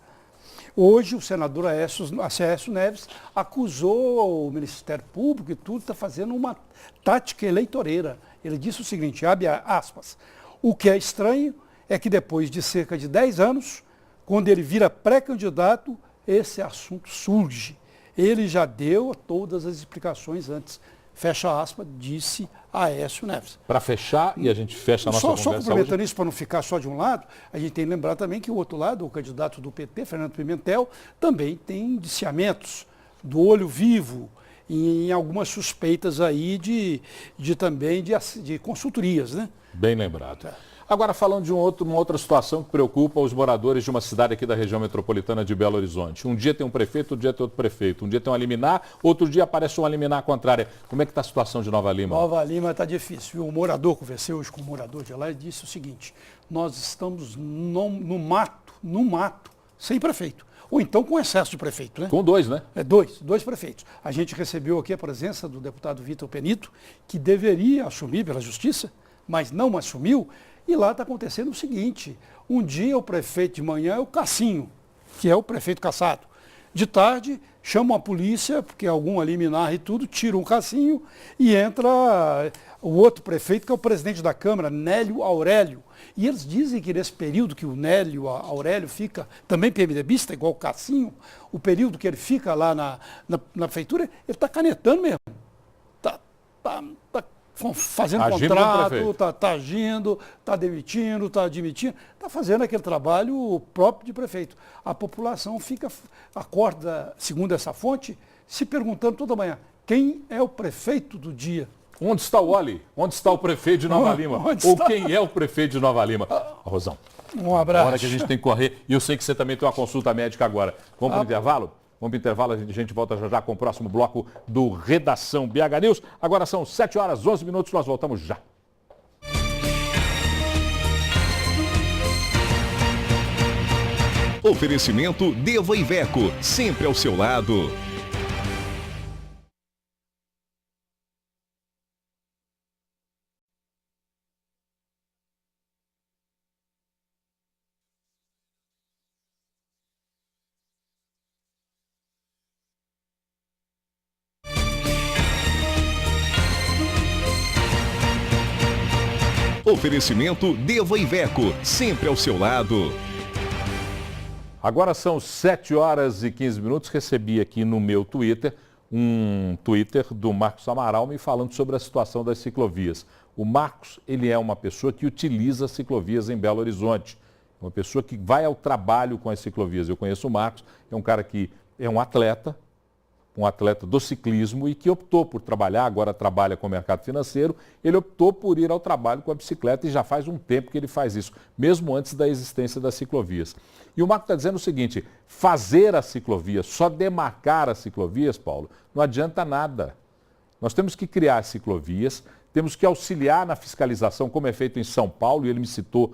H: Hoje o senador Aécio Neves acusou o Ministério Público e tudo, está fazendo uma tática eleitoreira. Ele disse o seguinte, abre aspas, o que é estranho é que depois de cerca de 10 anos, quando ele vira pré-candidato, esse assunto surge. Ele já deu todas as explicações antes. Fecha aspas, disse Aécio Neves.
B: Para fechar, e a gente fecha a nossa conversa
H: Só complementando
B: hoje.
H: isso, para não ficar só de um lado, a gente tem que lembrar também que o outro lado, o candidato do PT, Fernando Pimentel, também tem indiciamentos do olho vivo em algumas suspeitas aí de consultorias, né?
B: Bem lembrado. Agora, falando de uma outra situação que preocupa os moradores de uma cidade aqui da região metropolitana de Belo Horizonte. Um dia tem um prefeito, outro dia tem outro prefeito. Um dia tem uma liminar, outro dia aparece uma liminar contrária. Como é que está a situação de Nova Lima?
H: Nova Lima está difícil. O morador, conversei hoje com um morador de lá, e disse o seguinte, nós estamos no mato, sem prefeito. Ou então com excesso de prefeito, né?
B: Com dois, né?
H: Dois prefeitos. A gente recebeu aqui a presença do deputado Vitor Penito, que deveria assumir pela justiça, mas não assumiu. E lá está acontecendo o seguinte, um dia o prefeito de manhã é o Cassinho, que é o prefeito cassado. De tarde, chamam a polícia, porque algum liminar e tudo, tiram o Cassinho e entra o outro prefeito, que é o presidente da Câmara, Nélio Aurélio. E eles dizem que nesse período que o Nélio Aurélio fica, também PMDBista, igual o Cassinho, o período que ele fica lá na prefeitura, ele está canetando mesmo. Está fazendo
B: agindo
H: contrato, está agindo, está demitindo, está admitindo, está fazendo aquele trabalho próprio de prefeito. A população acorda, segundo essa fonte, se perguntando toda manhã, quem é o prefeito do dia?
B: Onde está o Oli? Onde está o prefeito de Nova Lima? Ou quem é o prefeito de Nova Lima? Rosão,
H: um abraço.
B: A hora que a gente tem que correr, e eu sei que você também tem uma consulta médica agora. Vamos para o intervalo? Vamos para o intervalo, a gente volta já com o próximo bloco do Redação BH News. Agora são 7 horas, 11 minutos, nós voltamos já.
A: Oferecimento Deva Iveco, sempre ao seu lado. Oferecimento Deva Iveco, sempre ao seu lado.
B: Agora são 7 horas e 15 minutos. Recebi aqui no meu Twitter um Twitter do Marcos Amaral me falando sobre a situação das ciclovias. O Marcos, ele é uma pessoa que utiliza ciclovias em Belo Horizonte. Uma pessoa que vai ao trabalho com as ciclovias. Eu conheço o Marcos, é um cara que é um atleta do ciclismo e que optou por trabalhar, agora trabalha com o mercado financeiro, ele optou por ir ao trabalho com a bicicleta e já faz um tempo que ele faz isso, mesmo antes da existência das ciclovias. E o Marco está dizendo o seguinte, fazer a ciclovia, só demarcar as ciclovias, Paulo, não adianta nada. Nós temos que criar as ciclovias, temos que auxiliar na fiscalização, como é feito em São Paulo, e ele me citou,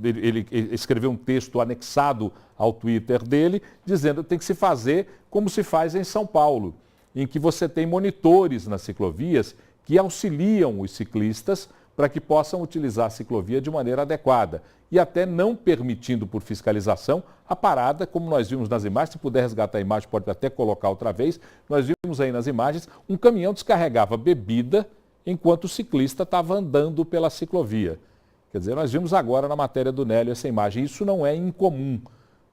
B: ele escreveu um texto anexado ao Twitter dele, dizendo que tem que se fazer como se faz em São Paulo, em que você tem monitores nas ciclovias que auxiliam os ciclistas para que possam utilizar a ciclovia de maneira adequada e até não permitindo por fiscalização a parada, como nós vimos nas imagens, se puder resgatar a imagem, pode até colocar outra vez, nós vimos aí nas imagens, um caminhão descarregava bebida enquanto o ciclista estava andando pela ciclovia. Quer dizer, nós vimos agora na matéria do Nélio essa imagem, isso não é incomum.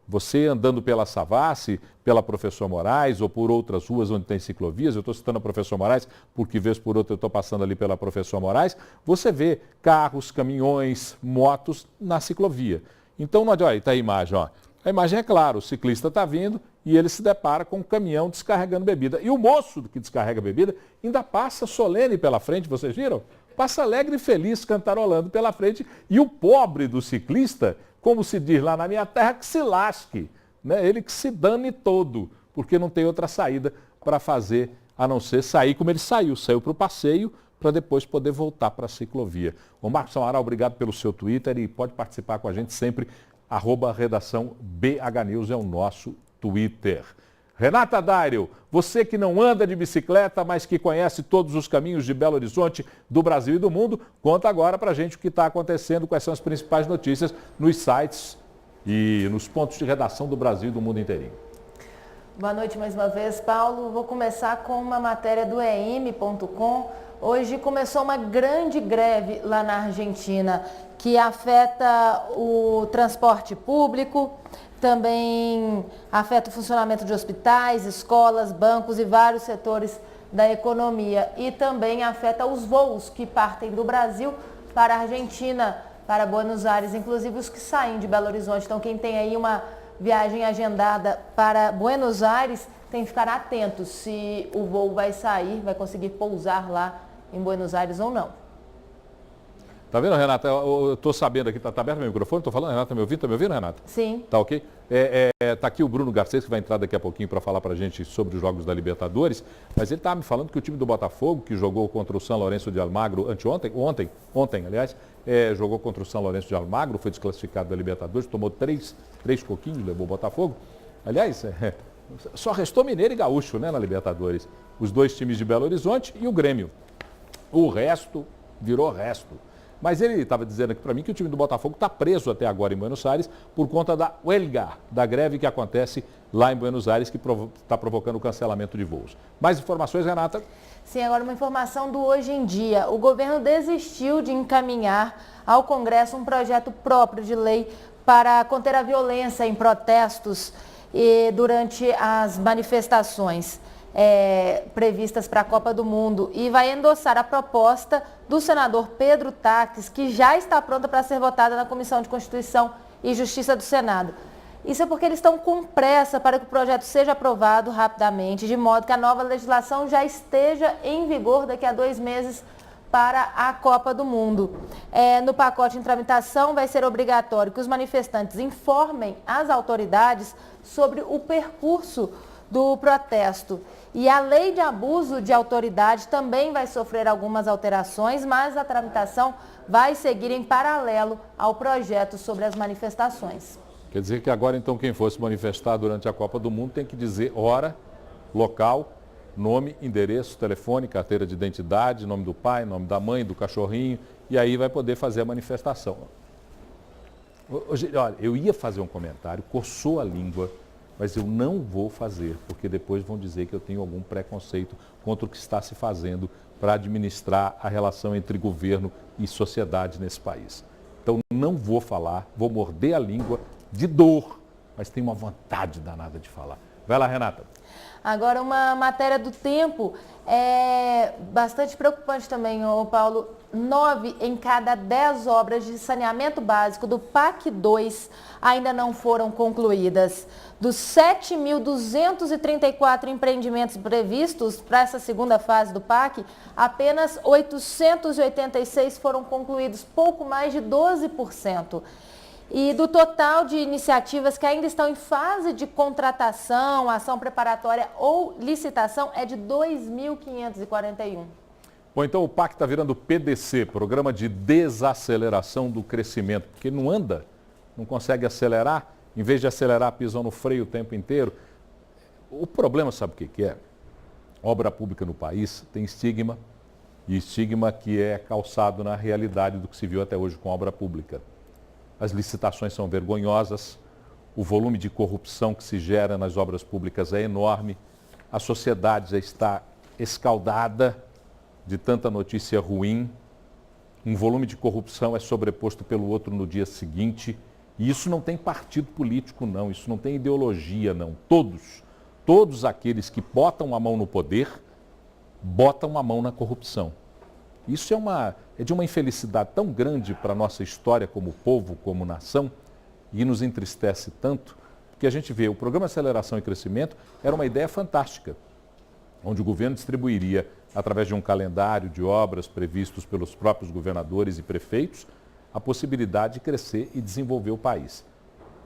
B: Você andando pela Savassi, pela Professor Moraes ou por outras ruas onde tem ciclovias, eu estou citando a Professor Moraes porque vez por outra eu estou passando ali pela Professor Moraes, você vê carros, caminhões, motos na ciclovia. Então, não adianta, olha, está a imagem, ó. A imagem é clara, o ciclista está vindo e ele se depara com um caminhão descarregando bebida. E o moço que descarrega bebida ainda passa solene pela frente, vocês viram? Passa alegre e feliz, cantarolando pela frente. E o pobre do ciclista, como se diz lá na minha terra, que se lasque, né? Ele que se dane todo, porque não tem outra saída para fazer, a não ser sair como ele saiu para o passeio, para depois poder voltar para a ciclovia. O Marcos Amaral, obrigado pelo seu Twitter e pode participar com a gente sempre, @redação BH News é o nosso Twitter. Renata Dario, você que não anda de bicicleta, mas que conhece todos os caminhos de Belo Horizonte, do Brasil e do mundo, conta agora pra gente o que está acontecendo, quais são as principais notícias nos sites e nos pontos de redação do Brasil e do mundo inteirinho.
E: Boa noite mais uma vez, Paulo. Vou começar com uma matéria do em.com. Hoje começou uma grande greve lá na Argentina, que afeta o transporte público, também afeta o funcionamento de hospitais, escolas, bancos e vários setores da economia. E também afeta os voos que partem do Brasil para a Argentina, para Buenos Aires, inclusive os que saem de Belo Horizonte. Então quem tem aí uma viagem agendada para Buenos Aires tem que ficar atento se o voo vai sair, vai conseguir pousar lá em Buenos Aires ou não.
B: Tá vendo, Renata? Eu estou sabendo aqui, tá aberto meu microfone? Estou falando, Renata, tá me ouvindo? Tá me ouvindo, Renata?
E: Sim.
B: Tá ok? Tá aqui o Bruno Garcês, que vai entrar daqui a pouquinho para falar para a gente sobre os jogos da Libertadores, mas ele estava me falando que o time do Botafogo, que jogou contra o São Lourenço de Almagro ontem, jogou contra o São Lourenço de Almagro, foi desclassificado da Libertadores, tomou três coquinhos, levou o Botafogo. Aliás, só restou Mineiro e Gaúcho, né, na Libertadores. Os dois times de Belo Horizonte e o Grêmio. O resto virou resto. Mas ele estava dizendo aqui para mim que o time do Botafogo está preso até agora em Buenos Aires por conta da huelga, da greve que acontece lá em Buenos Aires, que está provocando o cancelamento de voos. Mais informações, Renata?
E: Sim, agora uma informação do Hoje em Dia. O governo desistiu de encaminhar ao Congresso um projeto próprio de lei para conter a violência em protestos e durante as manifestações previstas para a Copa do Mundo, e vai endossar a proposta do senador Pedro Taques, que já está pronta para ser votada na Comissão de Constituição e Justiça do Senado. Isso é porque eles estão com pressa para que o projeto seja aprovado rapidamente, de modo que a nova legislação já esteja em vigor daqui a 2 meses para a Copa do Mundo. No pacote em tramitação vai ser obrigatório que os manifestantes informem as autoridades sobre o percurso do protesto. E a lei de abuso de autoridade também vai sofrer algumas alterações, mas a tramitação vai seguir em paralelo ao projeto sobre as manifestações.
B: Quer dizer que agora, então, quem fosse manifestar durante a Copa do Mundo tem que dizer hora, local, nome, endereço, telefone, carteira de identidade, nome do pai, nome da mãe, do cachorrinho, e aí vai poder fazer a manifestação. Olha, eu ia fazer um comentário, coçou a língua, mas eu não vou fazer, porque depois vão dizer que eu tenho algum preconceito contra o que está se fazendo para administrar a relação entre governo e sociedade nesse país. Então não vou falar, vou morder a língua de dor, mas tenho uma vontade danada de falar. Vai lá, Renata.
E: Agora, uma matéria do Tempo bastante preocupante também, Paulo. 9 em cada 10 obras de saneamento básico do PAC 2 ainda não foram concluídas. Dos 7.234 empreendimentos previstos para essa segunda fase do PAC, apenas 886 foram concluídos, pouco mais de 12%. E do total de iniciativas que ainda estão em fase de contratação, ação preparatória ou licitação, é de 2.541.
B: Bom, então o PAC está virando PDC, Programa de Desaceleração do Crescimento, porque não anda, não consegue acelerar, em vez de acelerar, pisam no freio o tempo inteiro. O problema, sabe o que é? Obra pública no país tem estigma, e estigma que é calçado na realidade do que se viu até hoje com a obra pública. As licitações são vergonhosas, o volume de corrupção que se gera nas obras públicas é enorme, a sociedade já está escaldada de tanta notícia ruim, um volume de corrupção é sobreposto pelo outro no dia seguinte, e isso não tem partido político não, isso não tem ideologia não, todos aqueles que botam a mão no poder, botam a mão na corrupção. Isso é de uma infelicidade tão grande para a nossa história como povo, como nação, e nos entristece tanto, que a gente vê o Programa de Aceleração e Crescimento era uma ideia fantástica, onde o governo distribuiria, através de um calendário de obras previstos pelos próprios governadores e prefeitos, a possibilidade de crescer e desenvolver o país.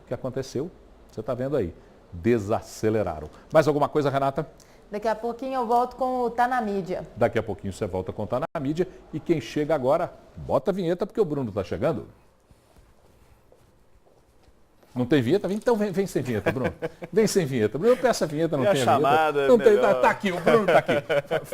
B: O que aconteceu? Você está vendo aí, desaceleraram. Mais alguma coisa, Renata?
E: Daqui a pouquinho eu volto com o Tá na Mídia.
B: Daqui a pouquinho você volta com o Tá na Mídia. E quem chega agora, bota a vinheta porque o Bruno está chegando. Não tem vinheta? Então vem sem vinheta, Bruno. Vem sem vinheta. Bruno, eu peço a vinheta, não
I: E a
B: tem
I: chamada
B: vinheta. Não tem,
I: melhor.
B: tá aqui, o Bruno tá aqui.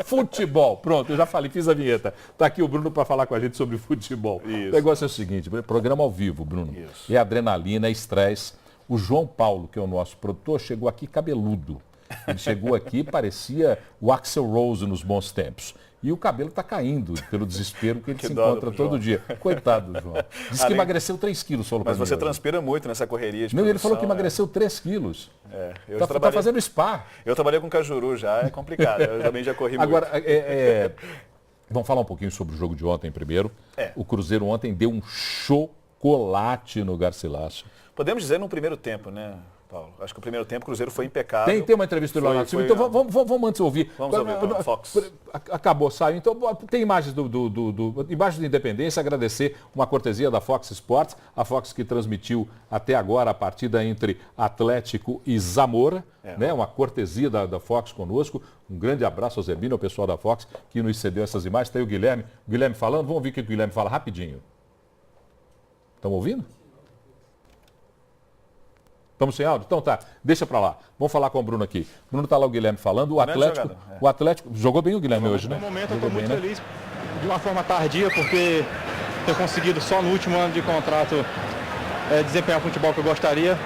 B: Futebol. Pronto, eu já falei, fiz a vinheta. Tá aqui o Bruno para falar com a gente sobre futebol.
I: Isso.
B: O negócio é o seguinte, programa ao vivo, Bruno.
I: Isso.
B: É adrenalina, é estresse. O João Paulo, que é o nosso produtor, chegou aqui cabeludo. Ele chegou aqui, parecia o Axl Rose nos bons tempos. E o cabelo está caindo pelo desespero que ele
I: Que
B: se
I: dó do
B: encontra todo
I: João.
B: dia. Coitado do João. Diz que
I: Além-
B: emagreceu 3 quilos, falou
I: Mas
B: pra mim
I: você
B: hoje.
I: transpira muito nessa correria de
B: Não, ele
I: produção,
B: falou que emagreceu 3 quilos.
I: Eu
B: Tá
I: trabalhei-
B: fazendo spa.
I: Eu trabalhei com cajuru já, é complicado. Eu também já corri
B: Agora,
I: muito.
B: vamos falar um pouquinho sobre o jogo de ontem primeiro.
I: É.
B: O Cruzeiro ontem deu um chocolate no Garcilaso.
I: Podemos dizer no primeiro tempo, né, Paulo? Acho que o primeiro tempo o Cruzeiro foi impecável.
B: Tem uma entrevista do
I: Foi-
B: Leonardo Silva,
I: foi-
B: então vamos antes ouvir.
I: Vamos ouvir, Paulo, Fox.
B: Acabou, saiu. Então tem imagens imagens da Independência, agradecer uma cortesia da Fox Sports, a Fox que transmitiu até agora a partida entre Atlético e Zamora, né? Uma cortesia da Fox conosco. Um grande abraço ao Zerbino, ao pessoal da Fox que nos cedeu essas imagens. Está aí o Guilherme falando, vamos ouvir o que o Guilherme fala rapidinho. Estão ouvindo? Estamos sem áudio? Então tá, deixa pra lá. Vamos falar com o Bruno aqui. Bruno tá lá o Guilherme falando. O
I: Grande
B: Atlético,
I: jogador,
B: o Atlético jogou bem o Guilherme hoje, né?
J: No momento eu
B: Jogou
J: estou muito
B: bem, né?
J: feliz de uma forma tardia, porque ter conseguido só no último ano de contrato desempenhar o futebol que eu gostaria,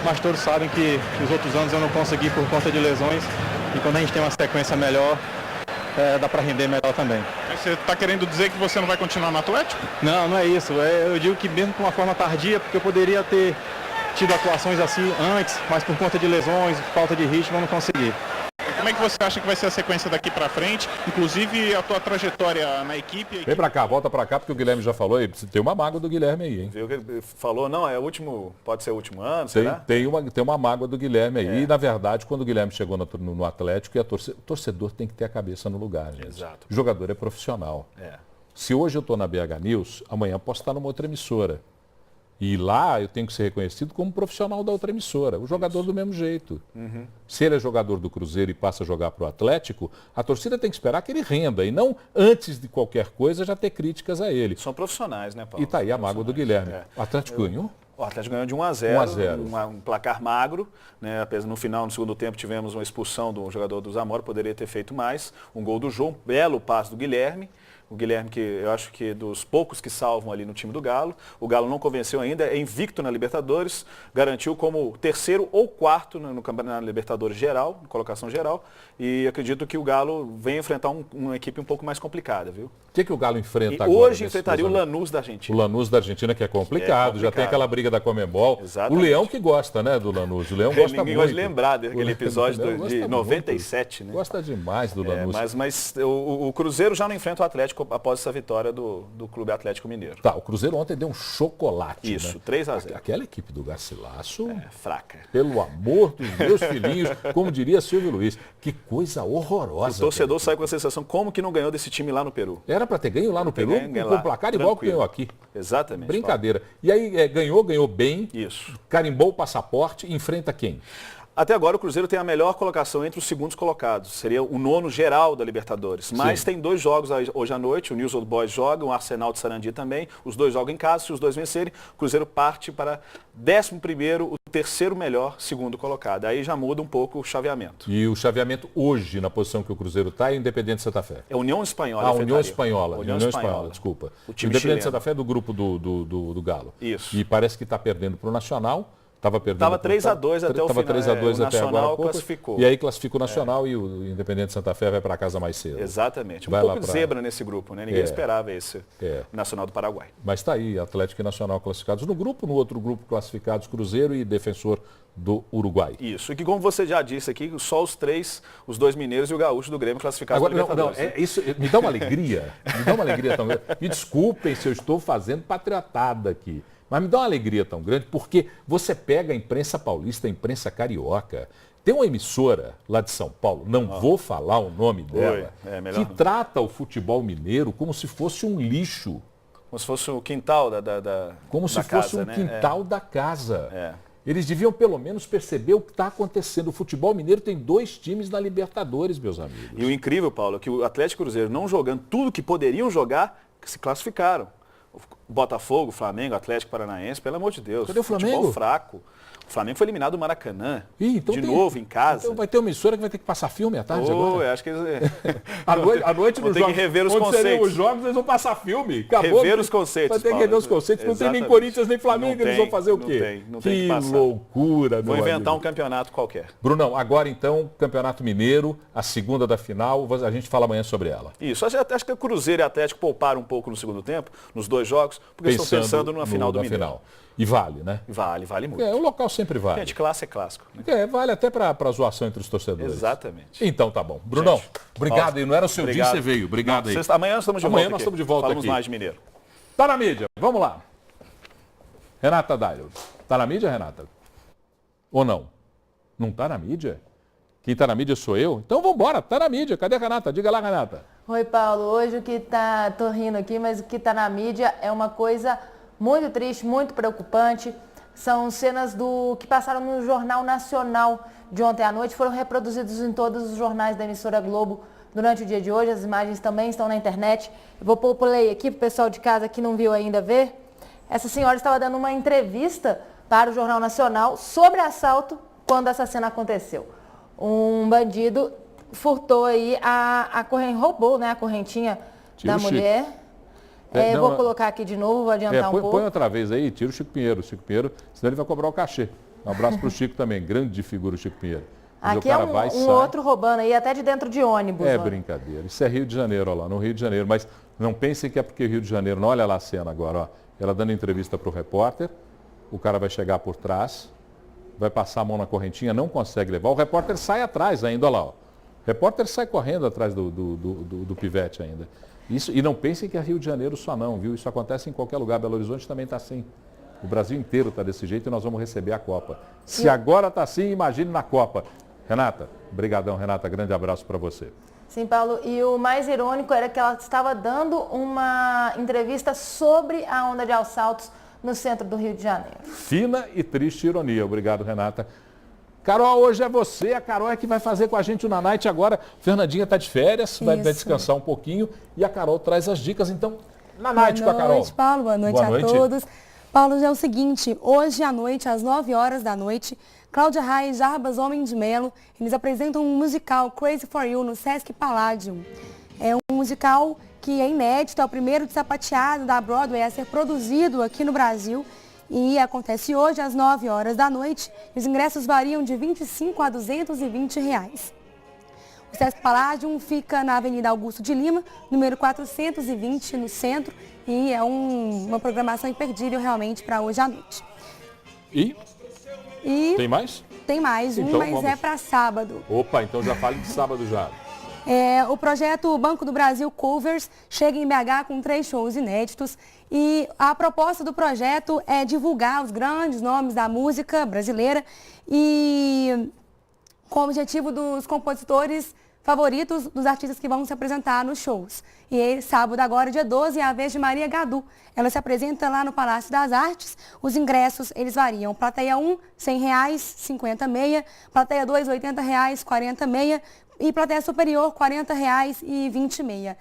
J: mas todos sabem que os outros anos eu não consegui por conta de lesões, e quando a gente tem uma sequência melhor, dá para render melhor também.
K: Mas você está querendo dizer que você não vai continuar no Atlético?
J: Não, não é isso. Eu digo que mesmo com uma forma tardia, porque eu poderia ter tido atuações assim antes, mas por conta de lesões, falta de ritmo, eu não consegui.
K: Como é que você acha que vai ser a sequência daqui para frente? Inclusive a tua trajetória na equipe.
B: Vem pra cá, volta pra cá, porque o Guilherme já falou aí. Tem uma mágoa do Guilherme aí, hein?
I: Viu que ele falou, não, é o último, pode ser o último ano, será?
B: Tem uma mágoa do Guilherme aí. E, na verdade, quando o Guilherme chegou no Atlético, o torcedor tem que ter a cabeça no lugar, gente.
I: Exato.
B: O jogador é profissional. Se hoje eu estou na BH News, amanhã posso estar numa outra emissora. E lá eu tenho que ser reconhecido como profissional da outra emissora. O jogador do mesmo jeito. Se ele é jogador do Cruzeiro e passa a jogar para o Atlético, a torcida tem que esperar que ele renda. E não, antes de ququalquer coisa, já ter críticas a ele.
I: São profissionais, né, Paulo?
B: E tá aí a mágoa do Guilherme. O Atlético ganhou?
I: O Atlético ganhou de 1 a 0,
B: 1 a 0.
I: Um placar magro, né? Apesar no final, no segundo tempo, tivemos uma expulsão do jogador do Zamora, poderia ter feito mais. Um gol do João, belo passe do Guilherme. O Guilherme, que eu acho que dos poucos que salvam ali no time do Galo. O Galo não convenceu ainda, é invicto na Libertadores, garantiu como terceiro ou quarto no Campeonato Libertadores geral, colocação geral. E acredito que o Galo vem enfrentar uma equipe um pouco mais complicada, viu?
B: O que o Galo enfrenta
I: E
B: agora?
I: hoje
B: nesse
I: enfrentaria o
B: cruzamento?
I: Lanús da
B: O
I: Argentina.
B: Lanús da Argentina, que é complicado, já tem aquela briga da Conmebol.
I: Exatamente.
B: O Leão que gosta, né, do Lanús. O Leão gosta muito.
I: Ninguém gosta de lembrar daquele episódio
B: O Leão gosta
I: de
B: muito.
I: 97, né?
B: Gosta demais do Lanús.
I: Mas o Cruzeiro já não enfrenta o Atlético após essa vitória do Clube Atlético Mineiro.
B: Tá, o Cruzeiro ontem deu um chocolate,
I: Isso,
B: né?
I: 3 a 0.
B: Aquela equipe do Garcilaso,
I: Fraca.
B: pelo amor dos meus filhinhos, como diria Silvio Luiz, que coisa horrorosa.
I: O torcedor sai com a sensação, como que não ganhou desse time lá no Peru?
B: Era para ter ganho lá no Peru,
I: ganho
B: com
I: lá,
B: o placar igual que
I: tranquilo.
B: ganhou aqui.
I: Exatamente.
B: Brincadeira. E aí ganhou bem,
I: Isso.
B: carimbou o passaporte, enfrenta quem?
I: Até agora o Cruzeiro tem a melhor colocação entre os segundos colocados. Seria o 9º geral da Libertadores. Mas
B: Sim.
I: tem 2 jogos hoje à noite. O News Old Boys joga, o Arsenal de Sarandi também. Os 2 jogam em casa. Se os 2 vencerem, o Cruzeiro parte para 11º, o terceiro melhor segundo colocado. Aí já muda um pouco o chaveamento.
B: E o chaveamento hoje, na posição que o Cruzeiro está, é Independente Santa Fé.
I: É União Espanhola.
B: Ah, União
I: enfrentaria.
B: Espanhola. União Espanhola, desculpa.
I: O time
B: Independente
I: chileno.
B: Santa Fé é do grupo do Galo.
I: Isso.
B: E parece que está perdendo para o Nacional. Estava perdendo.
I: Tava 3 a 2 até o final.
B: Estava 3 a 2
I: o
B: até agora.
I: Nacional
B: há pouco.
I: classificou.
B: E aí classifica o Nacional e o Independente Santa Fé vai para casa mais cedo.
I: Exatamente. Um
B: Vai
I: pouco
B: lá
I: de
B: pra-
I: zebra nesse grupo, né? Ninguém esperava esse Nacional do Paraguai.
B: Mas está aí, Atlético e Nacional classificados no grupo, no outro grupo classificados Cruzeiro e Defensor do Uruguai.
I: Isso. E que, como você já disse aqui, só os 2 mineiros e o gaúcho do Grêmio classificados
B: Agora,
I: para Libertadores.
B: isso me dá uma alegria, me dá uma alegria tão grande. Me desculpem se eu estou fazendo patriotada aqui, mas me dá uma alegria tão grande porque você pega a imprensa paulista, a imprensa carioca, tem uma emissora lá de São Paulo, não vou falar o nome dela,
I: melhor
B: que
I: não.
B: trata o futebol mineiro como se fosse um lixo,
I: Como se fosse o quintal
B: como se
I: da
B: fosse
I: casa,
B: um
I: né?
B: quintal da casa.
I: É.
B: Eles deviam pelo menos perceber o que está acontecendo. O futebol mineiro tem 2 times na Libertadores, meus amigos.
I: E o incrível, Paulo, é que o Atlético e o Cruzeiro, não jogando tudo que poderiam jogar, se classificaram. Botafogo, Flamengo, Atlético Paranaense, pelo amor de Deus.
B: Cadê o Flamengo?
I: Futebol fraco. O Flamengo foi eliminado do Maracanã.
B: Então
I: novo, em casa.
B: Então vai ter uma emissora que vai ter que passar filme à tarde agora?
I: Eu acho que eles...
B: à noite nos
I: jogos, que rever os conceitos.
B: Os jogos, eles vão passar filme. Acabou.
I: Rever os conceitos,
B: vai ter que rever os conceitos. Não tem nem Corinthians, nem Flamengo, eles vão fazer o quê?
I: Não tem que passar.
B: Que loucura, meu
I: Vou inventar
B: amigo.
I: um campeonato qualquer.
B: Brunão, agora então, Campeonato Mineiro, a segunda da final, a gente fala amanhã sobre ela.
I: Isso, acho que o Cruzeiro e o Atlético pouparam um pouco no segundo tempo, nos 2 jogos, porque estão pensando numa final do Mineiro.
B: Final. E vale, né?
I: Vale muito.
B: O local sempre vale.
I: Gente, classe é clássico. Né?
B: Vale até para zoação entre os torcedores.
I: Exatamente.
B: Então tá bom. Brunão, obrigado. E não era o seu dia, você veio. Obrigado aí.
I: Amanhã nós estamos de volta.
B: Amanhã nós estamos de volta
I: Falamos
B: aqui.
I: mais de Mineiro.
B: Tá na mídia, vamos lá. Renata Dairo. Tá na mídia, Renata? Ou não? Não tá na mídia? Quem tá na mídia sou eu? Então vamos embora, tá na mídia. Cadê a Renata? Diga lá, Renata.
E: Oi, Paulo. Hoje o que tá... Tô rindo aqui, mas o que tá na mídia é uma coisa muito triste, muito preocupante. São cenas que passaram no Jornal Nacional de ontem à noite, foram reproduzidos em todos os jornais da emissora Globo durante o dia de hoje. As imagens também estão na internet. Eu vou pôr o play aqui para o pessoal de casa que não viu ainda ver. Essa senhora estava dando uma entrevista para o Jornal Nacional sobre assalto quando essa cena aconteceu. Um bandido furtou aí roubou, né, a correntinha da mulher. Vou colocar aqui de novo, vou adiantar um pouco.
B: Põe outra vez aí, tira o Chico Pinheiro. Chico Pinheiro, senão ele vai cobrar o cachê. Um abraço para o Chico também, grande figura o Chico Pinheiro. Mas
E: aqui um outro roubando aí, até de dentro de ônibus.
B: É brincadeira. Isso é Rio de Janeiro, olha lá, no Rio de Janeiro. Mas não pensem que é porque Rio de Janeiro, não, olha lá a cena agora, ó. Ela dando entrevista para o repórter, o cara vai chegar por trás, vai passar a mão na correntinha, não consegue levar. O repórter sai atrás ainda, olha lá, ó. O repórter sai correndo atrás do pivete ainda. Isso, e não pensem que é Rio de Janeiro só não, viu? Isso acontece em qualquer lugar. Belo Horizonte também está assim. O Brasil inteiro está desse jeito e nós vamos receber a Copa. Se agora está assim, imagine na Copa. Renata, brigadão, Renata, grande abraço para você.
E: Sim, Paulo. E o mais irônico era que ela estava dando uma entrevista sobre a onda de assaltos no centro do Rio de Janeiro.
B: Fina e triste ironia. Obrigado, Renata. Carol, hoje é você, a Carol é que vai fazer com a gente o Na Night agora. Fernandinha está de férias, vai descansar um pouquinho e a Carol traz as dicas. Então, Na Night com a Carol.
L: Boa noite, Paulo. Boa noite a todos. Paulo, já é o seguinte, hoje à noite, às 9 horas da noite, Cláudia Raia e Jarbas Homem de Melo, eles apresentam um musical Crazy for You no Sesc Palladium. É um musical que é inédito, é o primeiro de sapateado da Broadway a ser produzido aqui no Brasil. E acontece hoje às 9 horas da noite. Os ingressos variam de R$ 25 a R$ 220. O Sesc Palladium fica na Avenida Augusto de Lima, número 420, no centro. E é uma programação imperdível realmente para hoje à noite.
B: E tem mais?
L: Tem mais,
B: então,
L: mas é para sábado.
B: Opa, então já fale de sábado já.
L: O projeto Banco do Brasil Covers chega em BH com 3 shows inéditos e a proposta do projeto é divulgar os grandes nomes da música brasileira e com o objetivo dos compositores favoritos dos artistas que vão se apresentar nos shows. E sábado agora, dia 12, é a vez de Maria Gadu. Ela se apresenta lá no Palácio das Artes. Os ingressos, eles variam. Plateia 1, R$ 100, 50 meia. Plateia 2, R$ 80, 40 meia. E plateia superior, R$ 40 e 20 meia.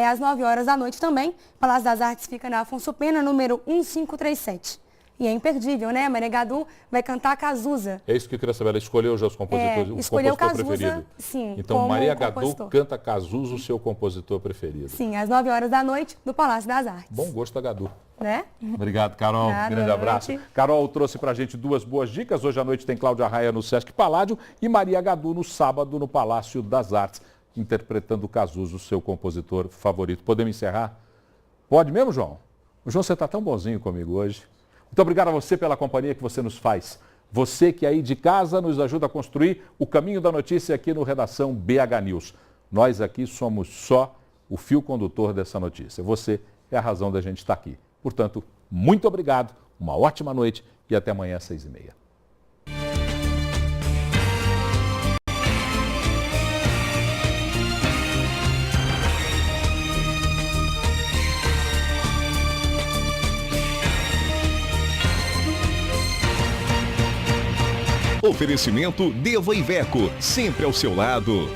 L: Às 9 horas da noite também. O Palácio das Artes fica na Afonso Pena, número 1537. E é imperdível, né? Maria Gadu vai cantar Cazuza.
B: É isso que eu queria saber. Ela escolheu já os compositores, o compositor
L: Cazuza,
B: preferido.
L: Sim,
B: então, Maria Gadu canta Cazuza, o seu compositor preferido.
L: Sim, às 9 horas da noite, no Palácio das Artes.
B: Bom gosto da Gadu.
L: Né?
B: Obrigado, Carol. Grande abraço. Carol trouxe pra gente 2 boas dicas. Hoje à noite tem Cláudia Raia no Sesc Palladium e Maria Gadu no sábado no Palácio das Artes, interpretando Cazuza, o seu compositor favorito. Podemos encerrar? Pode mesmo, João? O João, você está tão bonzinho comigo hoje. Muito obrigado a você pela companhia que você nos faz. Você que aí de casa nos ajuda a construir o caminho da notícia aqui no Redação BH News. Nós aqui somos só o fio condutor dessa notícia. Você é a razão da gente estar aqui. Portanto, muito obrigado, uma ótima noite e até amanhã às 6h30.
A: Oferecimento Deva Iveco, sempre ao seu lado.